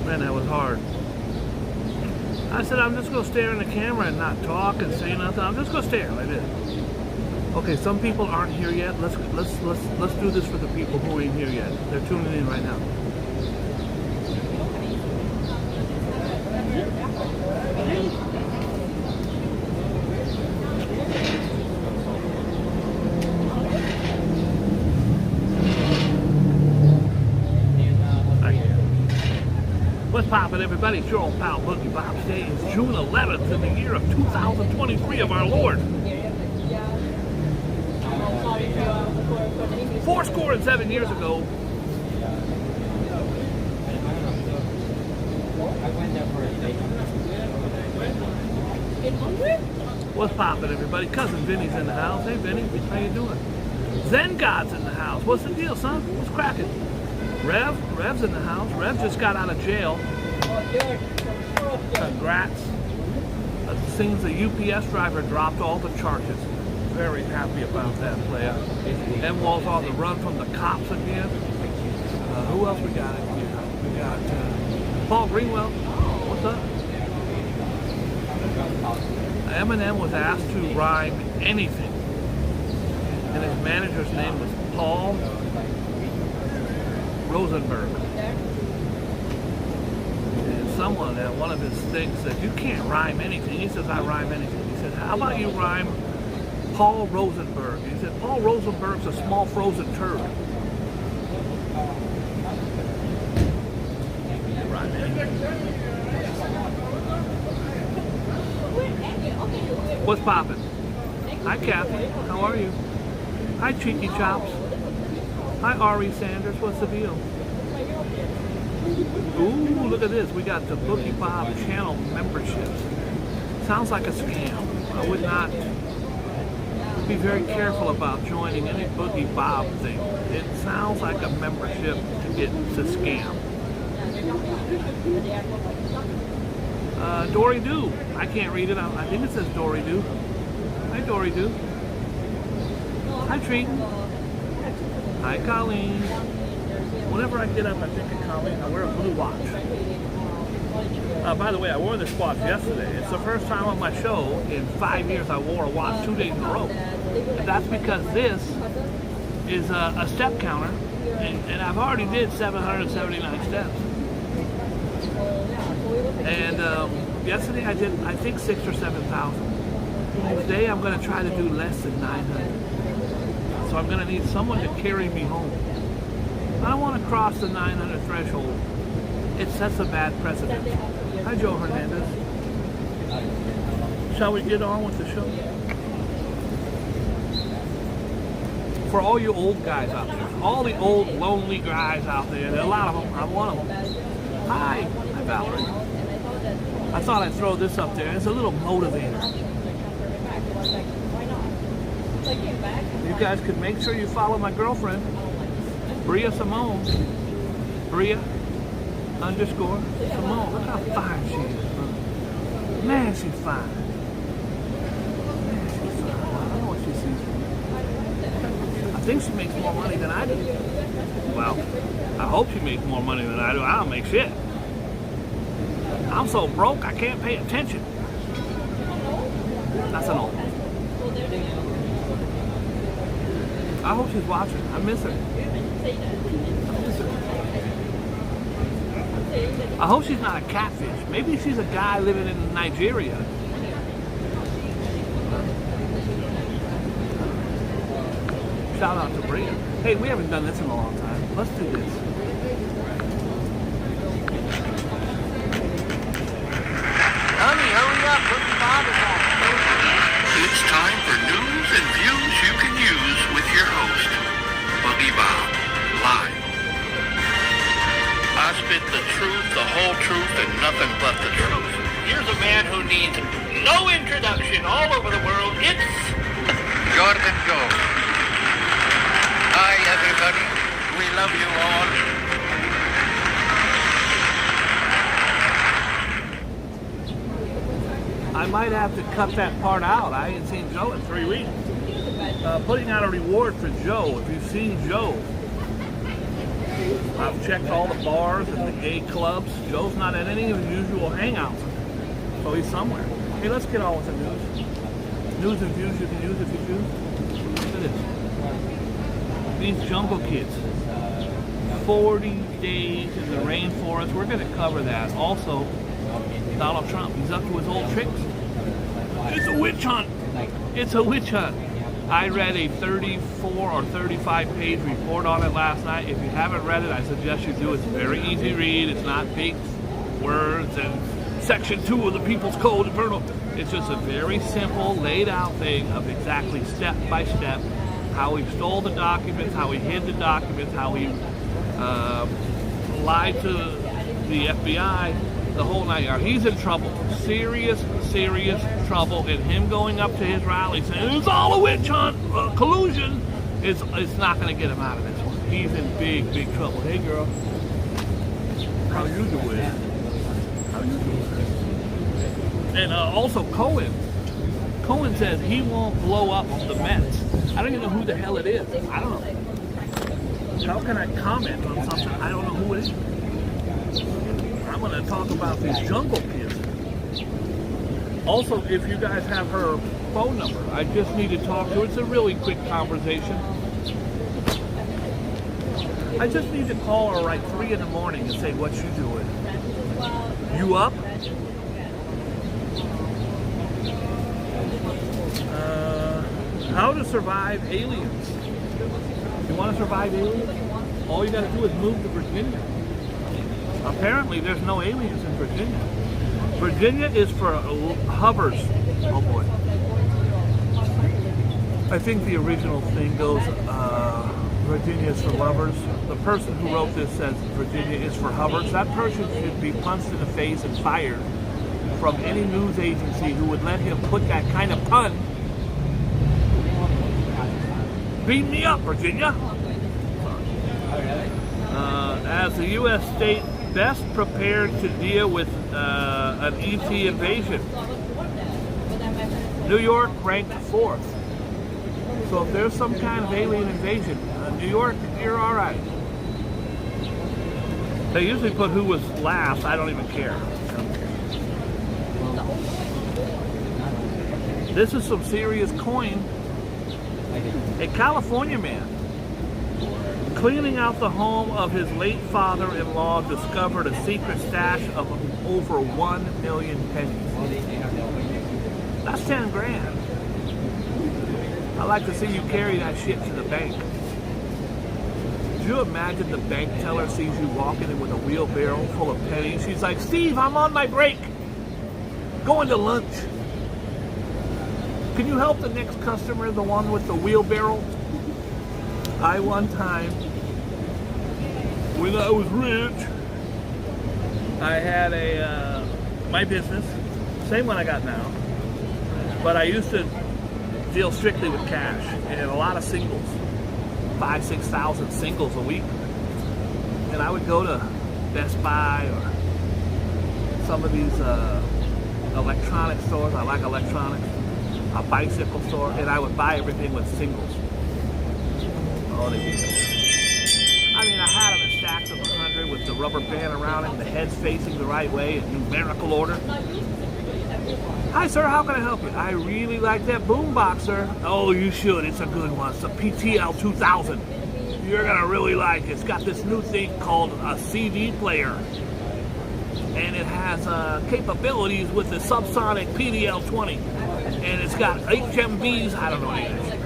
Man, that was hard. I said I'm just gonna stare in the camera and not talk and say nothing. I'm just gonna stare like this. Okay, some people aren't here yet. Let's do this for the people who ain't here yet. They're tuning in right now. What's poppin', everybody? It's your old pal Boogie Bob. Today is June 11th in the year of 2023 of our Lord. 407 years ago. What's poppin', everybody? Cousin Vinny's in the house. Hey, Vinny, how you doing? Zen God's in the house. What's the deal, son? What's cracking? Rev's in the house. Rev just got out of jail. Congrats. It seems the UPS driver dropped all the charges. Very happy about that, player. M-Wall's on the run from the cops again. Who else we got in here? We got Paul Greenwell. What's up? Eminem was asked to rhyme anything. And his manager's name was Paul Rosenberg. And someone at one of his things said, you can't rhyme anything. He says, I rhyme anything. He said, how about you rhyme Paul Rosenberg? He said, Paul Rosenberg's a small frozen turd. Rhyme anything. What's poppin'? Hi, Kathy. How are you? Hi, Cheeky Chops. Hi, Ari Sanders. What's the deal? Ooh, look at this. We got the Boogie Bob channel memberships. Sounds like a scam. I would not be very careful about joining any Boogie Bob thing. It sounds like a membership to get to scam. Dory Doo. I can't read it. I think it says Dory Doo. Hi, Dory Doo. Hi, Treat. Hi, Colleen. Whenever I get up, I think of Colleen. I wear a blue watch. By the way, I wore this watch yesterday. It's the first time on my show in 5 years I wore a watch 2 days in a row. And that's because this is a step counter, and I've already did 779 steps. And yesterday I did, I think, 6,000 or 7,000. Today I'm going to try to do less than 900. So I'm going to need someone to carry me home. I don't want to cross the 900 threshold. It sets a bad precedent. Hi, Joe Hernandez. Shall we get on with the show? For all you old guys out there, all the old lonely guys out there, there are a lot of them. I'm one of them. Hi. Hi, Valerie. I thought I'd throw this up there. It's a little motivator. You guys could make sure you follow my girlfriend, Bria Simone. Bria _ Simone. Look how fine she is, bro. Man, she's fine. Man, she's fine. I don't know what she sees from me. I think she makes more money than I do. Well, I hope she makes more money than I do. I don't make shit. I'm so broke I can't pay attention. That's an old one. I hope she's watching. I miss her. I hope she's not a catfish. Maybe she's a guy living in Nigeria. Shout out to Bria. Hey, we haven't done this in a long time. Let's do this. Honey, hurry up. Boogie Bob is on. It's time for news and views you can use with your host, Boogie Bob, live. I spit the truth, the whole truth, and nothing but the truth. Here's a man who needs no introduction all over the world. It's Jordan Joe. Hi, everybody. We love you all. I might have to cut that part out. I ain't seen Joe in 3 weeks. Putting out a reward for Joe. If you've seen Joe, I've checked all the bars and the gay clubs. Joe's not at any of his usual hangouts, so he's somewhere. Hey, let's get on with the news. News and views you can use if you choose. Look at this. These jungle kids. 40 days in the rainforest. We're going to cover that. Also, Donald Trump. He's up to his old tricks. It's a witch hunt. It's a witch hunt. I read a 34 or 35 page report on it last night. If you haven't read it, I suggest you do. It's very easy to read. It's not big words and Section 2 of the People's Code. It's just a very simple, laid out thing of exactly step by step how he stole the documents, how he hid the documents, how he lied to the FBI, the whole night yard. He's in trouble. Serious trouble. And him going up to his rally saying, it's all a witch hunt, collusion, it's not going to get him out of this one. He's in big trouble. Hey, girl. How you doing? How you doing? And also Cohen. Cohen says he won't blow up the Mets. I don't even know who the hell it is. I don't know. How can I comment on something I don't know who it is? I'm going to talk about these jungle kids. Also, if you guys have her phone number, I just need to talk to her. It's a really quick conversation. I just need to call her like 3 in the morning and say, what you doing? You up? How to survive aliens. You want to survive aliens? All you got to do is move to Virginia. Apparently, there's no aliens in Virginia. Virginia is for hovers. Oh boy. I think the original thing goes, Virginia is for lovers. The person who wrote this says Virginia is for hovers. That person should be punched in the face and fired from any news agency who would let him put that kind of pun. Beat me up, Virginia. As the U.S. state best prepared to deal with an ET invasion. New York ranked 4th. So if there's some kind of alien invasion, New York, you're all right. They usually put who was last. I don't even care. This is some serious coin. A California man cleaning out the home of his late father-in-law discovered a secret stash of over 1 million pennies. That's 10 grand. I'd like to see you carry that shit to the bank. Could you imagine the bank teller sees you walking in with a wheelbarrow full of pennies? She's like, Steve, I'm on my break. Going to lunch. Can you help the next customer, the one with the wheelbarrow? I one time, when I was rich, I had my business, same one I got now, but I used to deal strictly with cash and a lot of singles, 5,000 to 6,000 singles a week. And I would go to Best Buy or some of these electronic stores. I like electronics. A bicycle store, and I would buy everything with singles. Oh, they did. I mean, I had them in stacks of 100 with the rubber band around it, and the heads facing the right way in numerical order. Hi, sir, how can I help you? I really like that boombox, sir. Oh, you should. It's a good one. It's a PTL 2000. You're gonna really like it. It's got this new thing called a CD player, and it has capabilities with the subsonic PDL 20. And it's got HMVs, I don't know anything.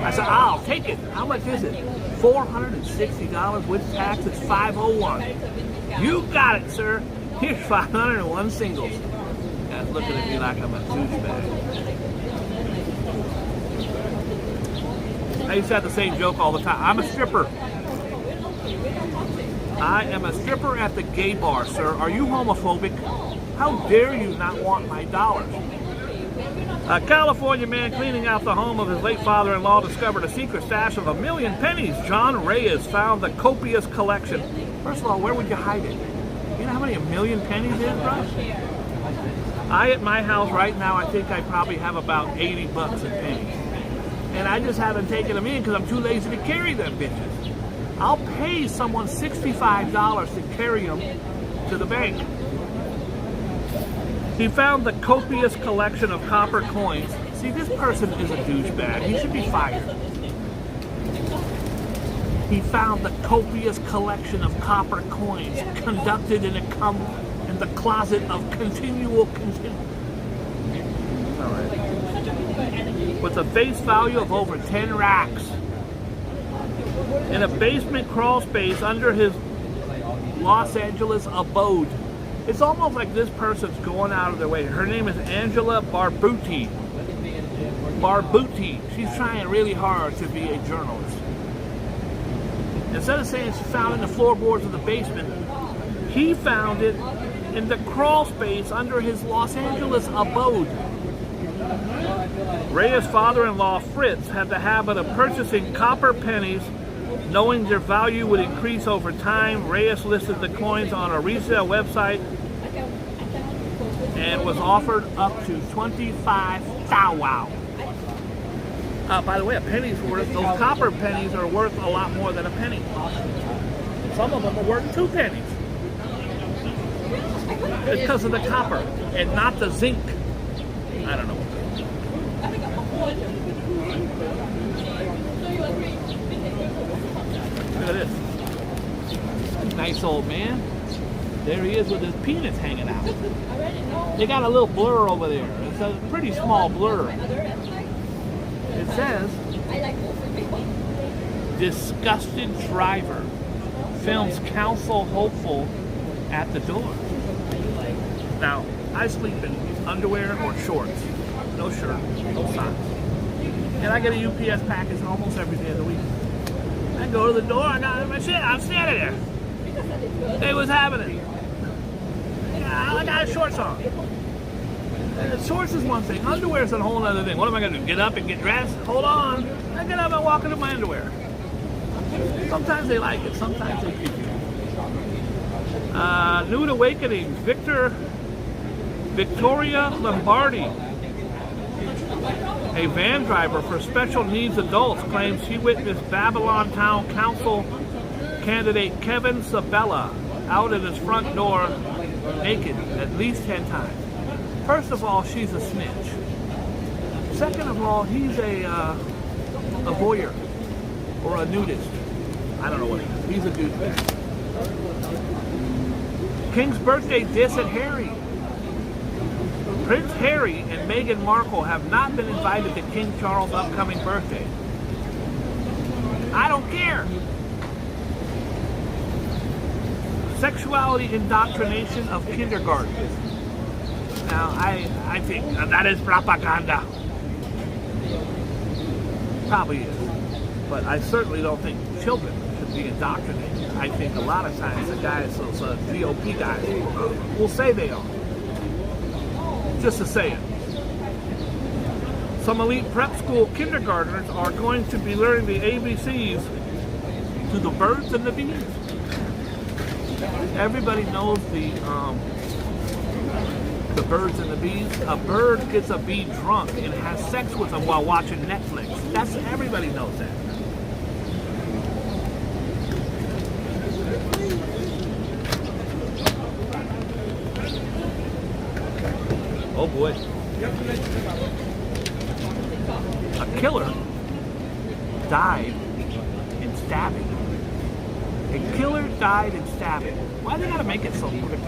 I said, I'll take it. How much is it? $460 with tax. It's $501. You got it, sir. Here's 501 singles. Guys looking at me like I'm a douchebag. I used to have the same joke all the time. I'm a stripper. I am a stripper at the gay bar, sir. Are you homophobic? How dare you not want my dollars? A California man cleaning out the home of his late father-in-law discovered a secret stash of 1,000,000 pennies. John Reyes found the copious collection. First of all, where would you hide it? You know how many 1,000,000 pennies is, bro? At my house right now, I think I probably have about 80 bucks in pennies. And I just haven't taken them in because I'm too lazy to carry them bitches. I'll pay someone $65 to carry them to the bank. He found the copious collection of copper coins. See, this person is a douchebag. He should be fired. He found the copious collection of copper coins conducted in the closet of continual. All right. With a face value of over 10 racks. In a basement crawl space under his Los Angeles abode. It's almost like this person's going out of their way. Her name is Angela Barbuti. She's trying really hard to be a journalist. Instead of saying she found it in the floorboards of the basement, he found it in the crawl space under his Los Angeles abode. Reyes' father-in-law, Fritz, had the habit of purchasing copper pennies, knowing their value would increase over time. Reyes listed the coins on a resale website and was offered up to $25,000. By the way, a penny's worth, those copper pennies are worth a lot more than a penny. Some of them are worth 2 pennies. It's because of the copper and not the zinc. I don't know. Look at this. Nice old man. There he is with his penis hanging out. They got a little blur over there. It's a pretty small blur. It says, disgusted driver films counsel hopeful at the door. Now, I sleep in underwear or shorts. No shirt, no socks. And I get a UPS package almost every day of the week. I go to the door, I got my shit, I'm standing there. Hey, what's happening? I got shorts on. Shorts is one thing, underwear is a whole other thing. What am I going to do? Get up and get dressed? Hold on. I get up and walk into my underwear. Sometimes they like it, sometimes they keep you. Nude awakening, Victoria Lombardi, a van driver for special needs adults, claims she witnessed Babylon Town Council candidate Kevin Sabella out at his front door naked at least 10 times. First of all, she's a snitch. Second of all, he's a voyeur or a nudist. I don't know what he is. He's a douchebag. King's birthday diss at Harry. Prince Harry and Meghan Markle have not been invited to King Charles' upcoming birthday. I don't care. Sexuality indoctrination of kindergarten. Now, I think that is propaganda. Probably is. But I certainly don't think children should be indoctrinated. I think a lot of times the guys, those GOP guys, will say they are. Just to say it. Some elite prep school kindergartners are going to be learning the ABCs to the birds and the bees. Everybody knows the birds and the bees. A bird gets a bee drunk and has sex with them while watching Netflix. Everybody knows that. Oh boy. A killer died in stabbing. A killer died in stabbing. Why do they gotta make it so quick?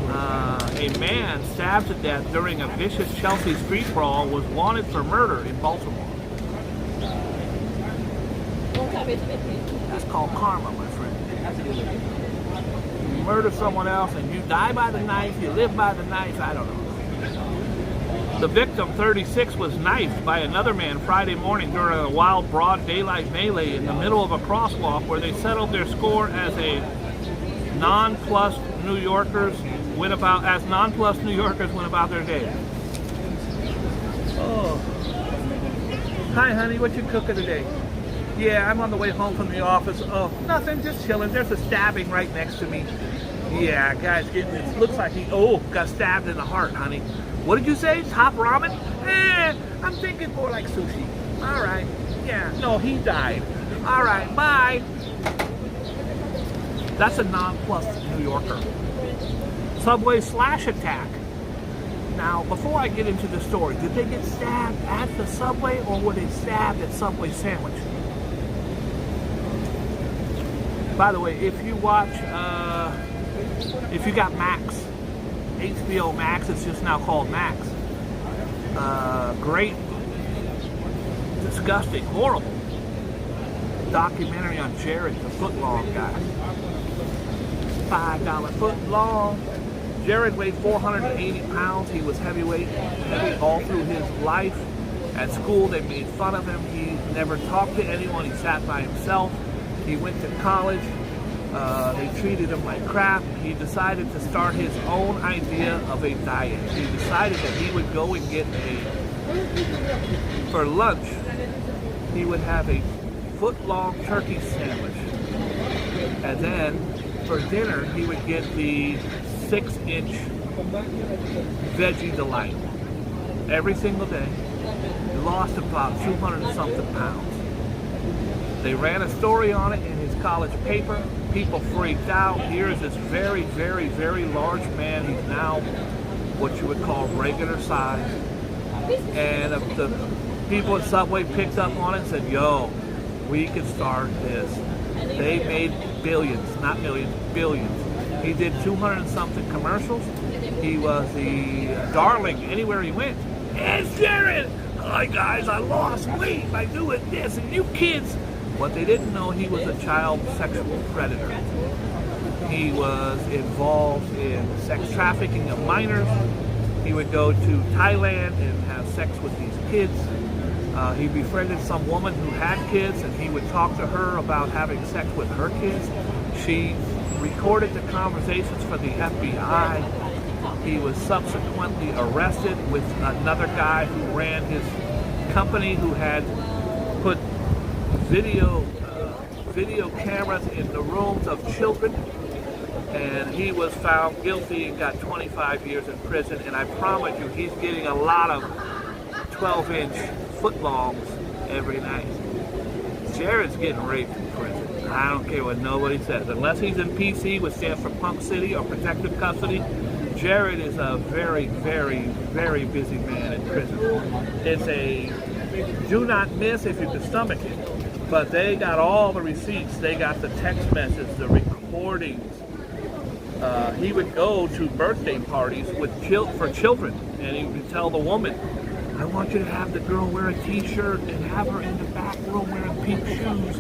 A man stabbed to death during a vicious Chelsea street brawl was wanted for murder in Baltimore. That's called karma, my friend. You murder someone else and you die by the knife, you live by the knife, I don't know. The victim, 36, was knifed by another man Friday morning during a wild broad daylight melee in the middle of a crosswalk where they settled their score as nonplussed New Yorkers went about their day. Oh. Hi honey, what you cooking today? Yeah, I'm on the way home from the office. Oh, nothing, just chilling. There's a stabbing right next to me. Yeah, guy's getting it. Looks like he got stabbed in the heart, honey. What did you say? Top ramen? I'm thinking more like sushi. All right. Yeah, no, he died. All right, bye. That's a nonplussed New Yorker. Subway slash attack. Now, before I get into the story, did they get stabbed at the Subway or were they stabbed at Subway sandwich? By the way, if you watch, if you got Max, HBO Max, it's just now called Max. Great, disgusting, horrible documentary on Jared, the footlong guy. $5 footlong. Jared weighed 480 pounds. He was heavy all through his life. At school, they made fun of him. He never talked to anyone. He sat by himself. He went to college. They treated him like crap. He decided to start his own idea of a diet. He decided that he would go and get for lunch, he would have a foot-long turkey sandwich. And then for dinner, he would get the 6-inch veggie delight. Every single day. He lost about 200 and something pounds. They ran a story on it in his college paper. People freaked out. Here is this very, very, very large man. He's now what you would call regular size. And the people at Subway picked up on it and said, yo, we could start this. They made billions, not millions, billions. He did 200 and something commercials. He was the darling anywhere he went. It's Jared! Hi guys, I lost weight by doing this, and you kids. What they didn't know, he was a child sexual predator. He was involved in sex trafficking of minors. He would go to Thailand and have sex with these kids. He befriended some woman who had kids, and he would talk to her about having sex with her kids. She recorded the conversations for the FBI. He was subsequently arrested with another guy who ran his company, who had put video cameras in the rooms of children, and he was found guilty and got 25 years in prison. And I promise you, he's getting a lot of 12-inch footlongs every night. Jared's getting raped in prison. I don't care what nobody says. Unless he's in PC, which stands for Punk City or Protective Custody, Jared is a very, very, very busy man in prison. It's a do not miss if you can stomach it. But they got all the receipts. They got the text messages, the recordings. He would go to birthday parties for children, and he would tell the woman, I want you to have the girl wear a t-shirt and have her in the back room wearing pink shoes.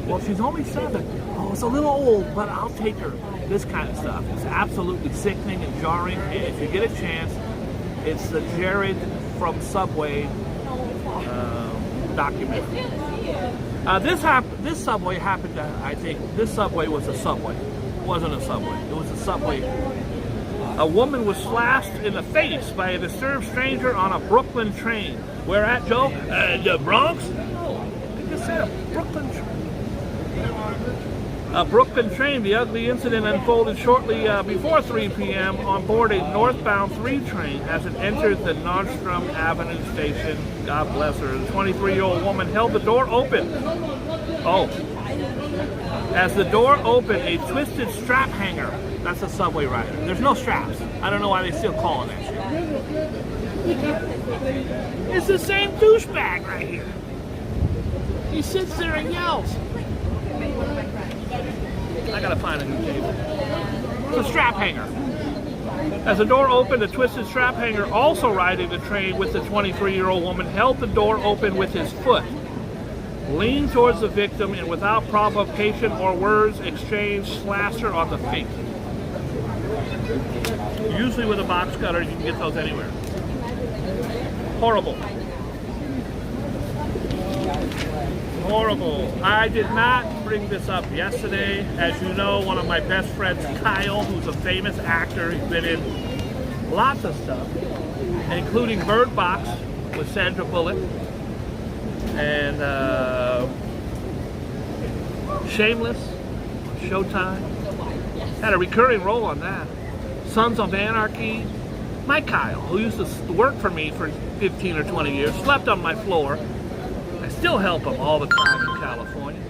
Well, she's only 7. Oh, it's a little old, but I'll take her. This kind of stuff. It's absolutely sickening and jarring. And if you get a chance, it's the Jared from Subway documentary. This Subway happened to, I think, this Subway was a Subway. It wasn't a Subway. It was a Subway. A woman was slashed in the face by a disturbed stranger on a Brooklyn train. Where at, Joe? The Bronx? No, I just said a Brooklyn train. A Brooklyn train. The ugly incident unfolded shortly before 3 p.m. on board a northbound 3 train as it entered the Nordstrom Avenue station. God bless her. The 23-year-old woman held the door open. Oh. As the door opened, a twisted strap hanger. That's a Subway rider. There's no straps. I don't know why they still call it that shit. It's the same douchebag right here. He sits there and yells. I gotta find a new table. It's a strap hanger. As the door opened, a twisted strap hanger, also riding the train with the 23-year-old woman, held the door open with his foot, leaned towards the victim, and without provocation or words exchanged, slashed her on the face. Usually with a box cutter, you can get those anywhere. Horrible. Horrible. I did not bring this up yesterday. As you know, one of my best friends, Kyle, who's a famous actor, he's been in lots of stuff, including Bird Box with Sandra Bullock, and Shameless, Showtime. Had a recurring role on that. Sons of Anarchy. My Kyle, who used to work for me for 15 or 20 years, slept on my floor. I still help him all the time in California.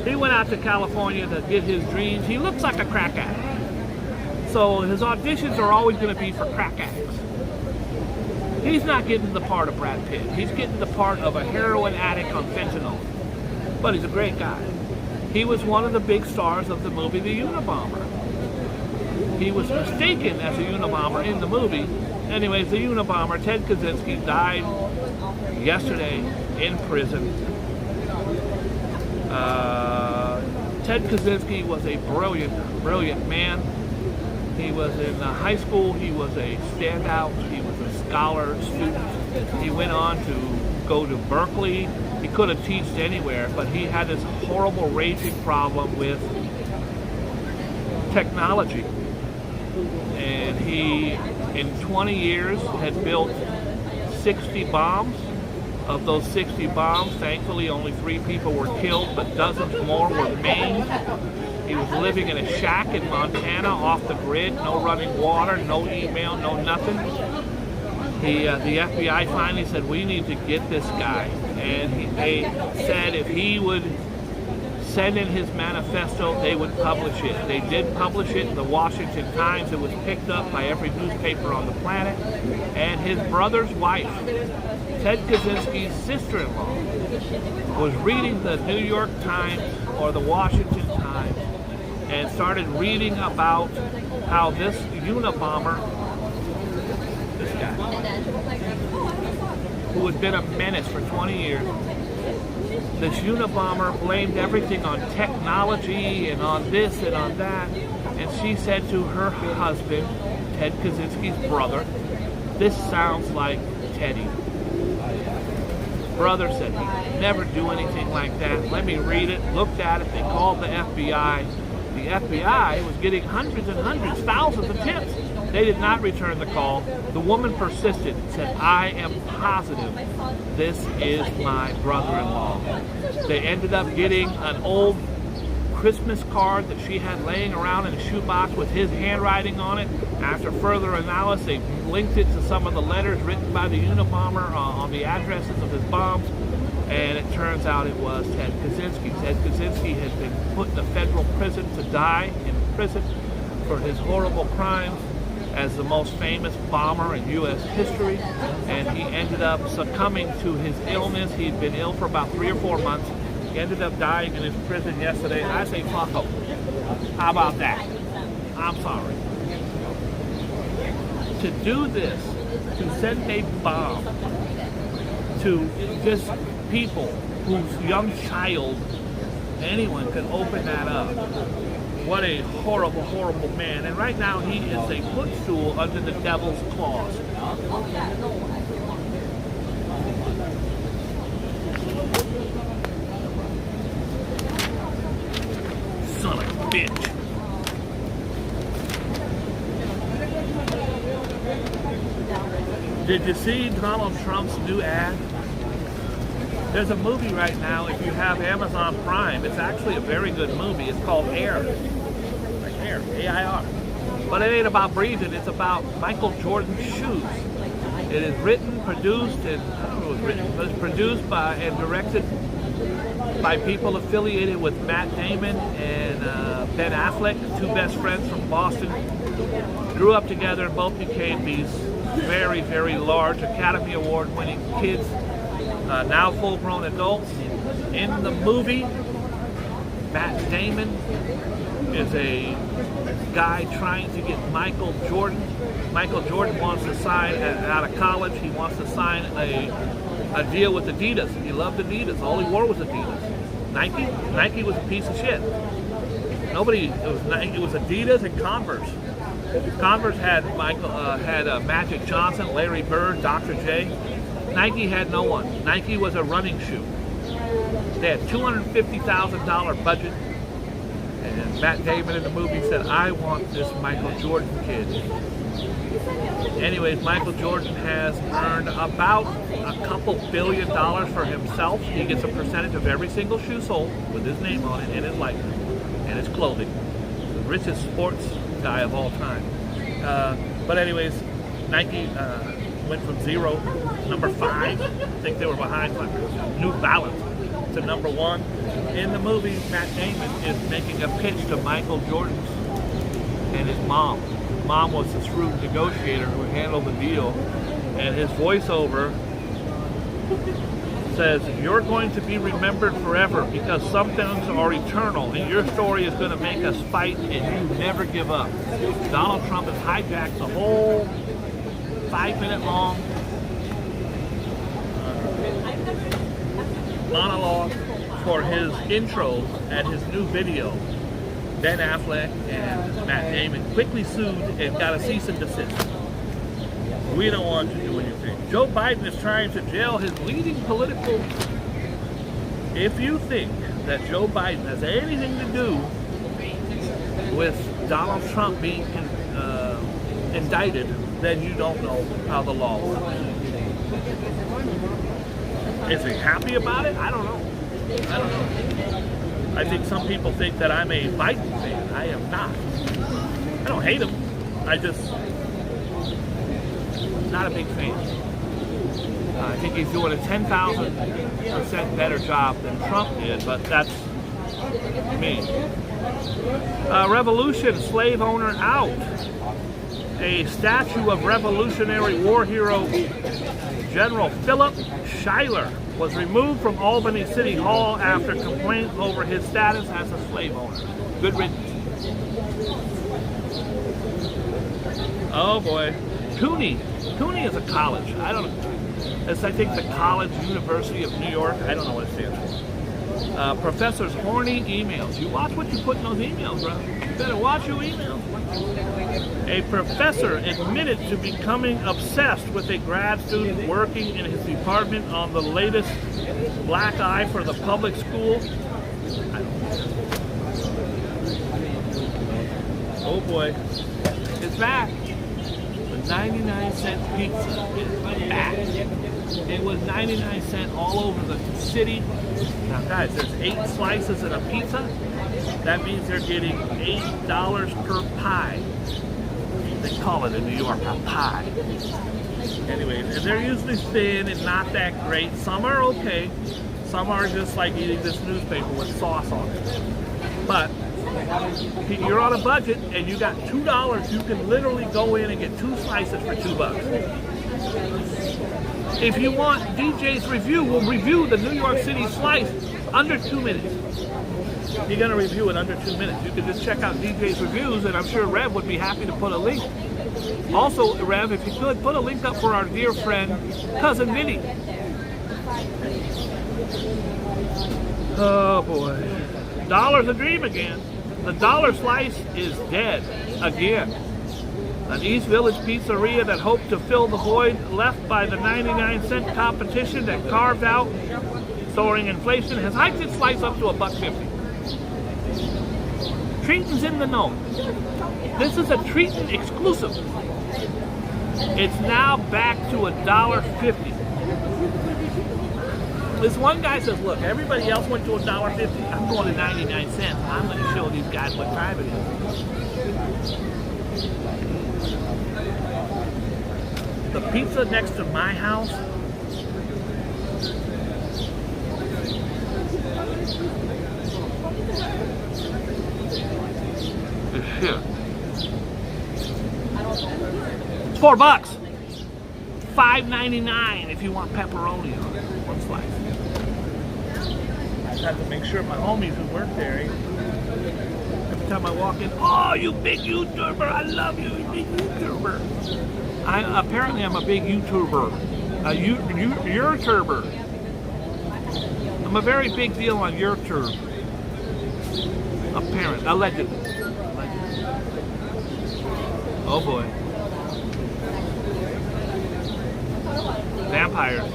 He went out to California to get his dreams. He looks like a crack addict. So his auditions are always going to be for crack addicts. He's not getting the part of Brad Pitt. He's getting the part of a heroin addict on fentanyl. But he's a great guy. He was one of the big stars of the movie The Unabomber. He was mistaken as a Unabomber in the movie. Anyways, the Unabomber, Ted Kaczynski, died yesterday in prison. Ted Kaczynski was a brilliant man. He was in high school. He was a standout. He was a scholar student. He went on to go to Berkeley. He could have taught anywhere, but he had this horrible raging problem with technology. And he, in 20 years, had built 60 bombs. Of those 60 bombs, thankfully only 3 people were killed, but dozens more were maimed. He was living in a shack in Montana, off the grid, no running water, no email, no nothing. The FBI finally said, we need to get this guy. And they said if he would send in his manifesto, they would publish it. They did publish it in the Washington Times. It was picked up by every newspaper on the planet. And his brother's wife, Ted Kaczynski's sister-in-law, was reading the New York Times or the Washington Times and started reading about how this Unabomber, this guy, who had been a menace for 20 years, this Unabomber blamed everything on technology and on this and on that. And she said to her husband, Ted Kaczynski's brother, this sounds like Teddy. Brother said he'd never do anything like that. Let me read it. Looked at it. They called the FBI. The FBI was getting hundreds and hundreds, thousands of tips. They did not return the call. The woman persisted and said, I am positive this is my brother-in-law. They ended up getting an old Christmas card that she had laying around in a shoebox with his handwriting on it. After further analysis, they linked it to some of the letters written by the Unabomber on the addresses of his bombs, and it turns out it was Ted Kaczynski. Ted Kaczynski had been put in a federal prison to die in prison for his horrible crimes as the most famous bomber in U.S. history, and he ended up succumbing to his illness. He'd been ill for about 3 or 4 months. He ended up dying in his prison yesterday. I say, fuck him. How about that? I'm sorry. To do this, to send a bomb to just people whose young child, anyone could open that up. What a horrible, horrible man. And right now he is a footstool under the devil's claws. Son of a bitch. Did you see Donald Trump's new ad? There's a movie right now, if you have Amazon Prime, it's actually a very good movie. It's called Air. Like Air, A-I-R. But it ain't about breathing, it's about Michael Jordan's shoes. It is written, produced, and I don't know who it was written, but it's produced by and directed by people affiliated with Matt Damon and Ben Affleck, the 2 best friends from Boston. Grew up together and both became these very, very large Academy Award winning kids, now full-grown adults. In the movie, Matt Damon is a guy trying to get Michael Jordan. Michael Jordan wants to sign out of college. He wants to sign a deal with Adidas. He loved Adidas. All he wore was Adidas. Nike was a piece of shit. It was Adidas and Converse. Converse had Magic Johnson, Larry Bird, Dr. J. Nike had no one. Nike was a running shoe. They had $250,000 budget, and Matt Damon in the movie said, "I want this Michael Jordan kid." Anyways, Michael Jordan has earned about a couple $1 billion for himself. He gets a percentage of every single shoe sold with his name on it and his likeness and his clothing. The richest sports guy of all time. But anyways, Nike went from zero, number 5. I think they were behind New Balance, to number 1. In the movie, Matt Damon is making a pitch to Michael Jordan and his mom. Mom was the shrewd negotiator who handled the deal, and his voiceover says, "You're going to be remembered forever because some things are eternal, and your story is going to make us fight, and you never give up." Donald Trump has hijacked the whole 5-minute long monologue for his intro at his new video. Ben Affleck and Matt Damon quickly sued and got a cease and desist. "We don't want to do anything." Joe Biden is trying to jail his leading political... If you think that Joe Biden has anything to do with Donald Trump being indicted, then you don't know how the law works. Is he happy about it? I don't know. I think some people think that I'm a Biden fan. I am not. I don't hate him. I just not a big fan. I think he's doing a 10,000% better job than Trump did, but that's me. Revolution, slave owner out. A statue of Revolutionary War hero General Philip Schuyler was removed from Albany City Hall after complaint over his status as a slave owner. Good riddance. Oh boy. CUNY is a college. I don't know. It's, I think, the College University of New York. I don't know what it stands for. Professor's horny emails. You watch what you put in those emails, bro. You better watch your emails. A professor admitted to becoming obsessed with a grad student working in his department on the latest black eye for the public school. Oh boy. It's back. The 99-cent pizza is back. It was 99 cents all over the city. Now guys, there's 8 slices in a pizza. That means they're getting $8 per pie. They call it in New York a pie. Anyways, and they're usually thin and not that great. Some are okay. Some are just like eating this newspaper with sauce on it. But if you're on a budget and you got $2, you can literally go in and get 2 slices for $2. If you want DJ's review, we'll review the New York City slice under 2 minutes. You're going to review it under 2 minutes. You can just check out DJ's reviews, and I'm sure Rev would be happy to put a link. Also, Rev, if you could, put a link up for our dear friend, Cousin Vinny. Oh, boy. Dollar's a dream again. The dollar slice is dead again. An East Village pizzeria that hoped to fill the void left by the 99-cent competition that carved out soaring inflation has hiked its slice up to $1.50. Treaton's in the know. This is a Treaton exclusive. It's now back to $1.50. This one guy says, look, everybody else went to $1.50. I'm going to 99 cents. I'm going to show these guys what time it is. The pizza next to my house is shit. It's $4. $5.99 if you want pepperoni on it. One slice. I have to make sure my homies who work there time I walk in, oh, you big YouTuber, I love you, you big YouTuber. Apparently I'm a big YouTuber, YouTuber. I'm a very big deal on YouTube. Allegedly. Oh boy. Vampires.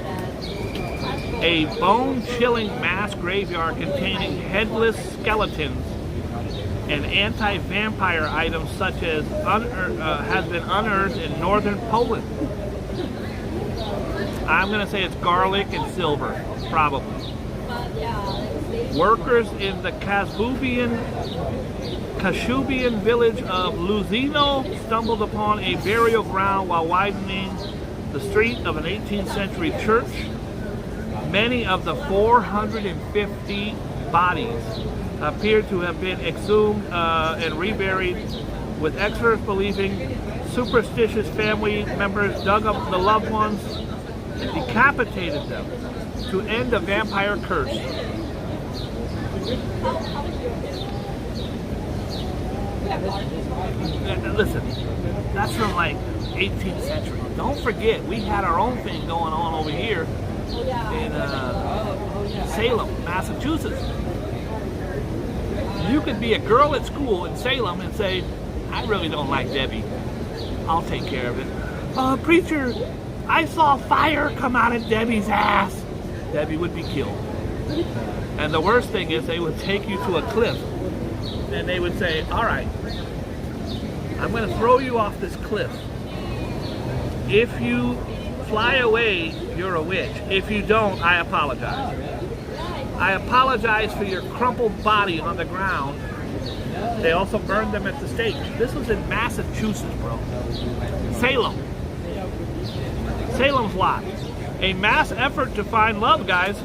A bone-chilling mass graveyard containing headless skeletons and anti-vampire items such as has been unearthed in northern Poland. I'm going to say it's garlic and silver, probably. Workers in the Kashubian village of Luzino stumbled upon a burial ground while widening the street of an 18th century church. Many of the 450 bodies appear to have been exhumed and reburied, with experts believing superstitious family members dug up the loved ones and decapitated them to end the vampire curse. Listen, that's from like 18th century. Don't forget, we had our own thing going on over here in Salem, Massachusetts. You could be a girl at school in Salem and say, I really don't like Debbie. I'll take care of it. Preacher, I saw fire come out of Debbie's ass. Debbie would be killed. And the worst thing is they would take you to a cliff and they would say, all right, I'm going to throw you off this cliff. If you fly away, you're a witch. If you don't, I apologize. I apologize for your crumpled body on the ground. They also burned them at the stake. This was in Massachusetts, bro. Salem. Salem's Lot. A mass effort to find love, guys.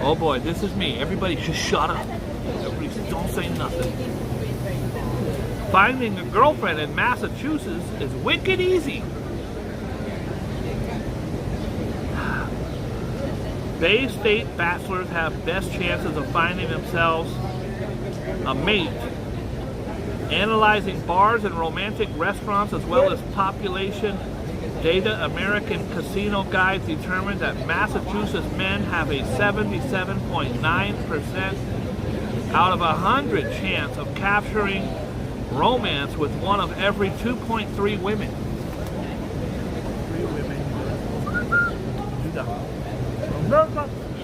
Oh boy, this is me. Everybody just shut up. Everybody just don't say nothing. Finding a girlfriend in Massachusetts is wicked easy. Bay State bachelors have best chances of finding themselves a mate. Analyzing bars and romantic restaurants as well as population data, American Casino Guide determined that Massachusetts men have a 77.9% out of 100 chance of capturing romance with one of every 2.3 women.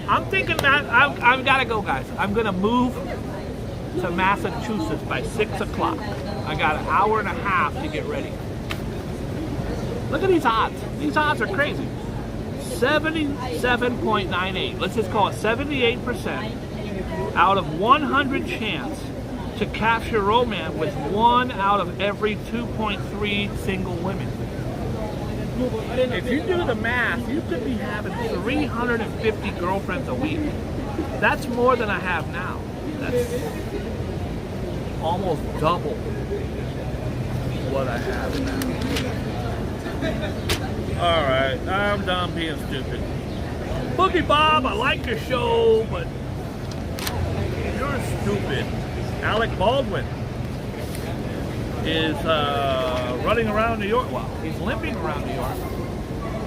I'm thinking that I've got to go, guys. I'm going to move to Massachusetts by 6 o'clock. I got an hour and a half to get ready. Look at these odds. These odds are crazy. 77.98. Let's just call it 78% out of 100 chance to capture romance with one out of every 2.3 single women. If you do the math, you could be having 350 girlfriends a week. That's more than I have now. That's almost double what I have now. Alright, I'm done being stupid. Boogie Bob, I like your show, but you're stupid. Alec Baldwin is running around New York. Well, he's limping around New York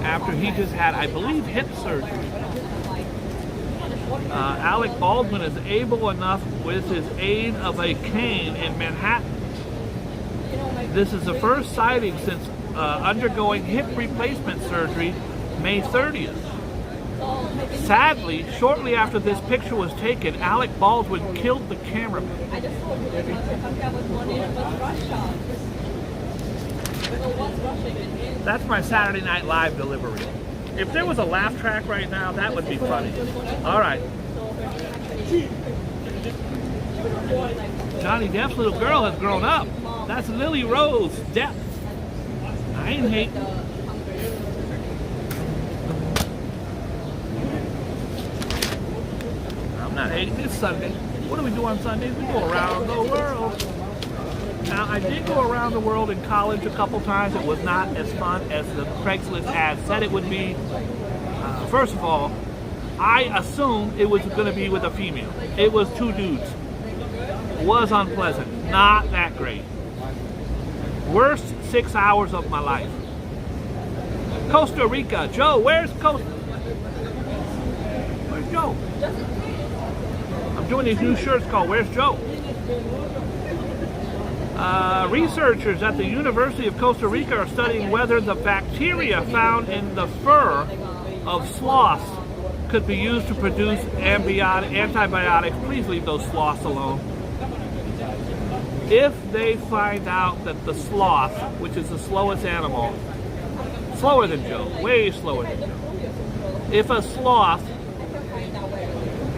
after he just had, I believe, hip surgery. Alec Baldwin is able enough with his aid of a cane in Manhattan. This is the first sighting since undergoing hip replacement surgery May 30th. Sadly, shortly after this picture was taken, Alec Baldwin killed the cameraman. That's my Saturday Night Live delivery. If there was a laugh track right now, that would be funny. All right. Johnny Depp's little girl has grown up. That's Lily Rose Depp. I ain't hating. I'm not hating. It's Sunday. What do we do on Sundays? We go around the world. Now, I did go around the world in college a couple times. It was not as fun as the Craigslist ad said it would be. First of all, I assumed it was going to be with a female. It was two dudes. was unpleasant. Not that great. Worst 6 hours of my life. Costa Rica. Joe, where's Costa? Where's Joe? I'm doing these new shirts called Where's Joe? Researchers at the University of Costa Rica are studying whether the bacteria found in the fur of sloths could be used to produce antibiotics. Please leave those sloths alone. If they find out that the sloth, which is the slowest animal, slower than Joe, way slower than Joe, if a sloth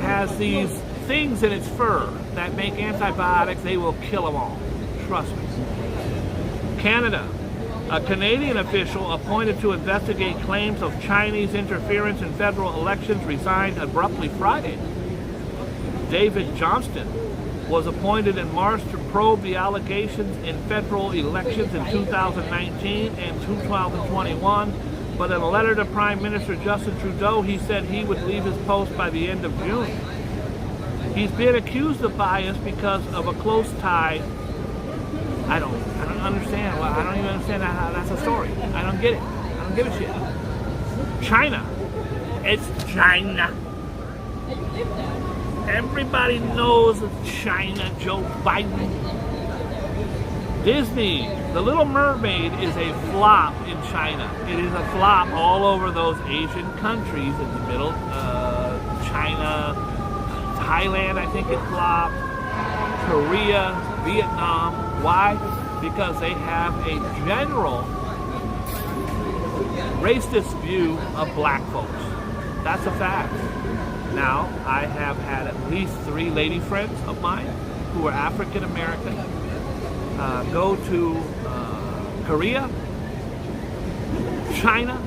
has these things in its fur that make antibiotics, they will kill them all. Trust me. Canada. A Canadian official appointed to investigate claims of Chinese interference in federal elections resigned abruptly Friday. David Johnston was appointed in March to probe the allegations in federal elections in 2019 and 2021, but in a letter to Prime Minister Justin Trudeau, he said he would leave his post by the end of June. He's been accused of bias because of a close tie. I don't understand. Well, I don't even understand how that's a story. I don't get it. I don't give a shit. China. It's China. Everybody knows it's China. Joe Biden. Disney. The Little Mermaid is a flop in China. It is a flop all over those Asian countries in the middle. China, Thailand, I think it flopped. Korea, Vietnam. Why? Because they have a general racist view of black folks. That's a fact. Now, I have had at least 3 lady friends of mine who are African American go to Korea, China.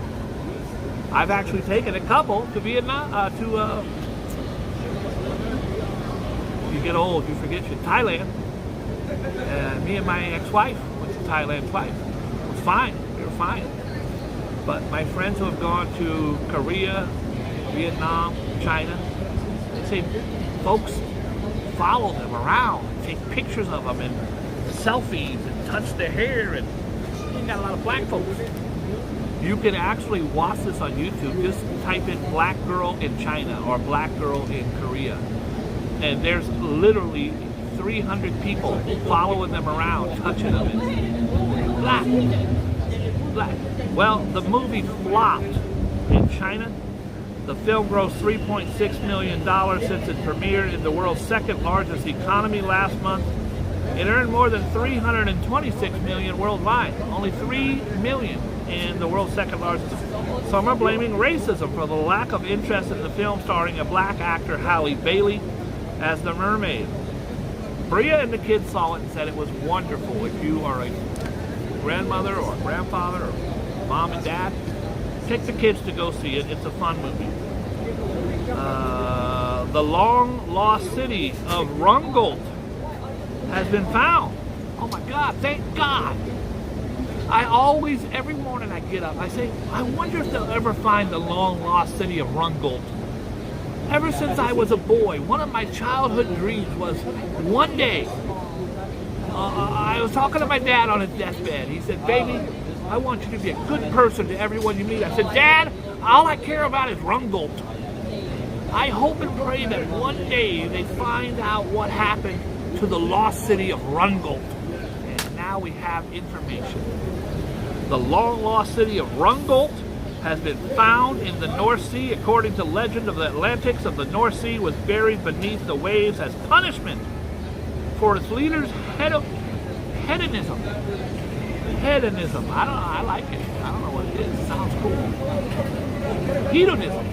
I've actually taken a couple to Vietnam, you get old, you forget shit. Thailand. Me and my ex-wife went to Thailand twice. It was fine. We were fine. But my friends who have gone to Korea, Vietnam, China, they say folks follow them around, take pictures of them and selfies and touch their hair, and you got a lot of black folks. You can actually watch this on YouTube. Just type in black girl in China or black girl in Korea. And there's literally 300 people following them around, touching them. And black. Black. Well, the movie flopped in China. The film grossed $3.6 million since it premiered in the world's second largest economy last month. It earned more than $326 million worldwide. Only $3 million in the world's second largest. Some are blaming racism for the lack of interest in the film starring a black actor, Halle Bailey, as the mermaid. Bria and the kids saw it and said it was wonderful. If you are a grandmother or a grandfather or mom and dad, take the kids to go see it. It's a fun movie. The long-lost city of Rungholt has been found. Oh my God, thank God. I always, every morning I get up, I say, I wonder if they'll ever find the long-lost city of Rungholt. Ever since I was a boy, one of my childhood dreams was one day, I was talking to my dad on his deathbed. He said, baby, I want you to be a good person to everyone you meet. I said, Dad, all I care about is Rungholt. I hope and pray that one day they find out what happened to the lost city of Rungholt. And now we have information. The long-lost city of Rungholt has been found in the North Sea. According to legend of the Atlantics of the North Sea, was buried beneath the waves as punishment for its leader's hedonism. Hedonism. I like it. I don't know what it is. It sounds cool. Hedonism.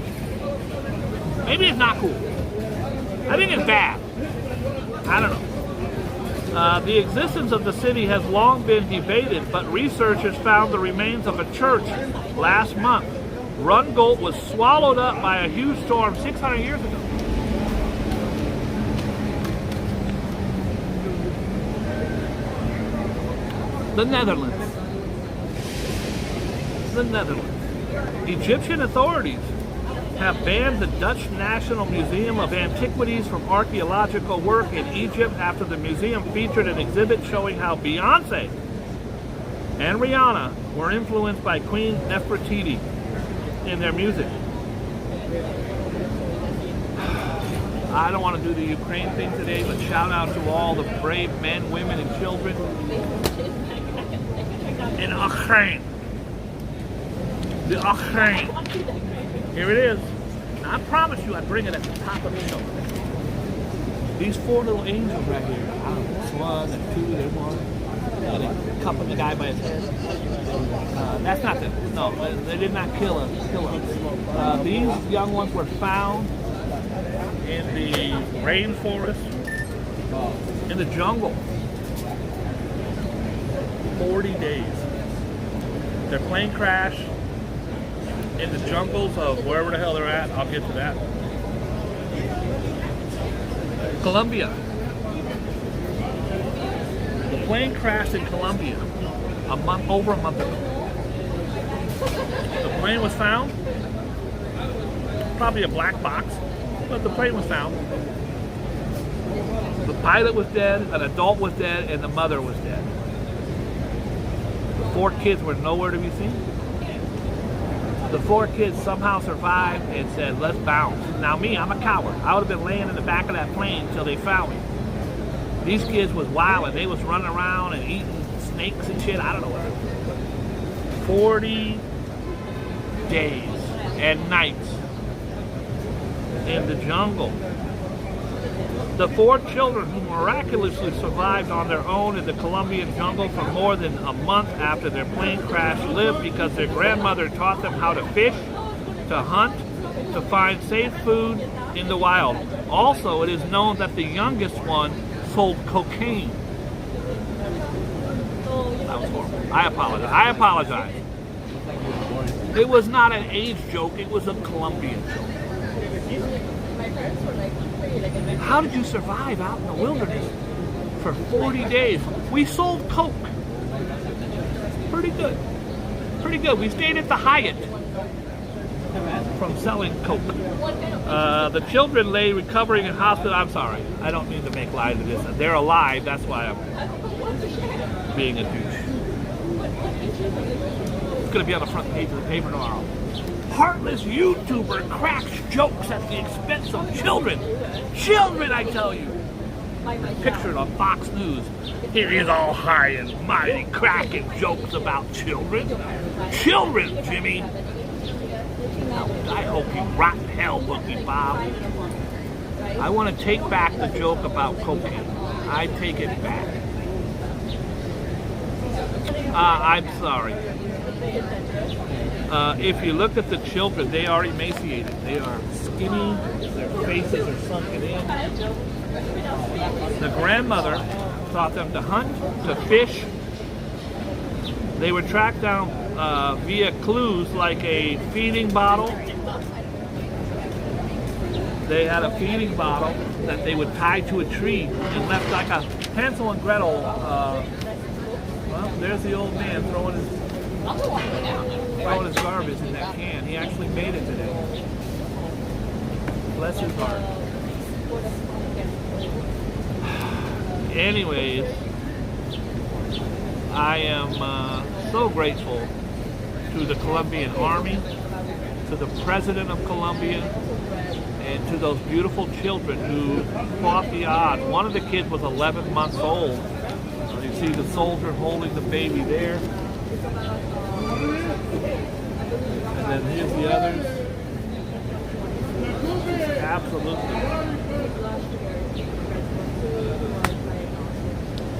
Maybe it's not cool. I think it's bad. I don't know. The existence of the city has long been debated, but researchers found the remains of a church last month. Rungholt was swallowed up by a huge storm 600 years ago. The Netherlands. The Netherlands. Egyptian authorities have banned the Dutch National Museum of Antiquities from archaeological work in Egypt after the museum featured an exhibit showing how Beyonce and Rihanna were influenced by Queen Nefertiti in their music. I don't want to do the Ukraine thing today, but shout out to all the brave men, women, and children in Ukraine. The Ukraine. Here it is. Now, I promise you I'd bring it at the top of the show. These 4 little angels right here. I don't know, there's 1, there's 2, there's 1. They cupping the guy by his head. That's not them. No, they did not kill him. These young ones were found in the rainforest, in the jungle. 40 days. Their plane crashed in the jungles of wherever the hell they're at. I'll get to that. Colombia. The plane crashed in Colombia over a month ago. The plane was found. Probably a black box, but the plane was found. The pilot was dead, an adult was dead, and the mother was dead. The 4 kids were nowhere to be seen. The 4 kids somehow survived and said, let's bounce. Now me, I'm a coward. I would have been laying in the back of that plane until they found me. These kids was wild and they was running around and eating snakes and shit. I don't know what. 40 days and nights in the jungle. The 4 children who miraculously survived on their own in the Colombian jungle for more than a month after their plane crash lived because their grandmother taught them how to fish, to hunt, to find safe food in the wild. Also, it is known that the youngest one sold cocaine. That was horrible. I apologize. It was not an age joke, it was a Colombian joke. How did you survive out in the wilderness for 40 days? We sold coke. Pretty good. Pretty good. We stayed at the Hyatt from selling coke. The children lay recovering in hospital. I'm sorry. I don't mean to make light of this. They're alive. That's why I'm being a douche. It's going to be on the front page of the paper tomorrow. Heartless YouTuber cracks jokes at the expense of children. Children, I tell you. Pictured on Fox News. Here he is all high and mighty cracking jokes about children. Children, Jimmy. I hope you rot in hell, Boogie Bob. I want to take back the joke about cocaine. I take it back. I'm sorry. If you look at the children, they are emaciated. They are skinny. Their faces are sunken in. The grandmother taught them to hunt, to fish. They were tracked down via clues like a feeding bottle. They had a feeding bottle that they would tie to a tree and left like a Hansel and Gretel. Well, there's the old man throwing his garbage in that can. He actually made it today. Bless his heart. Anyways, I am so grateful to the Colombian Army, to the President of Colombia, and to those beautiful children who fought the odds. One of the kids was 11 months old. You see the soldier holding the baby there. And then here's the others. Absolutely.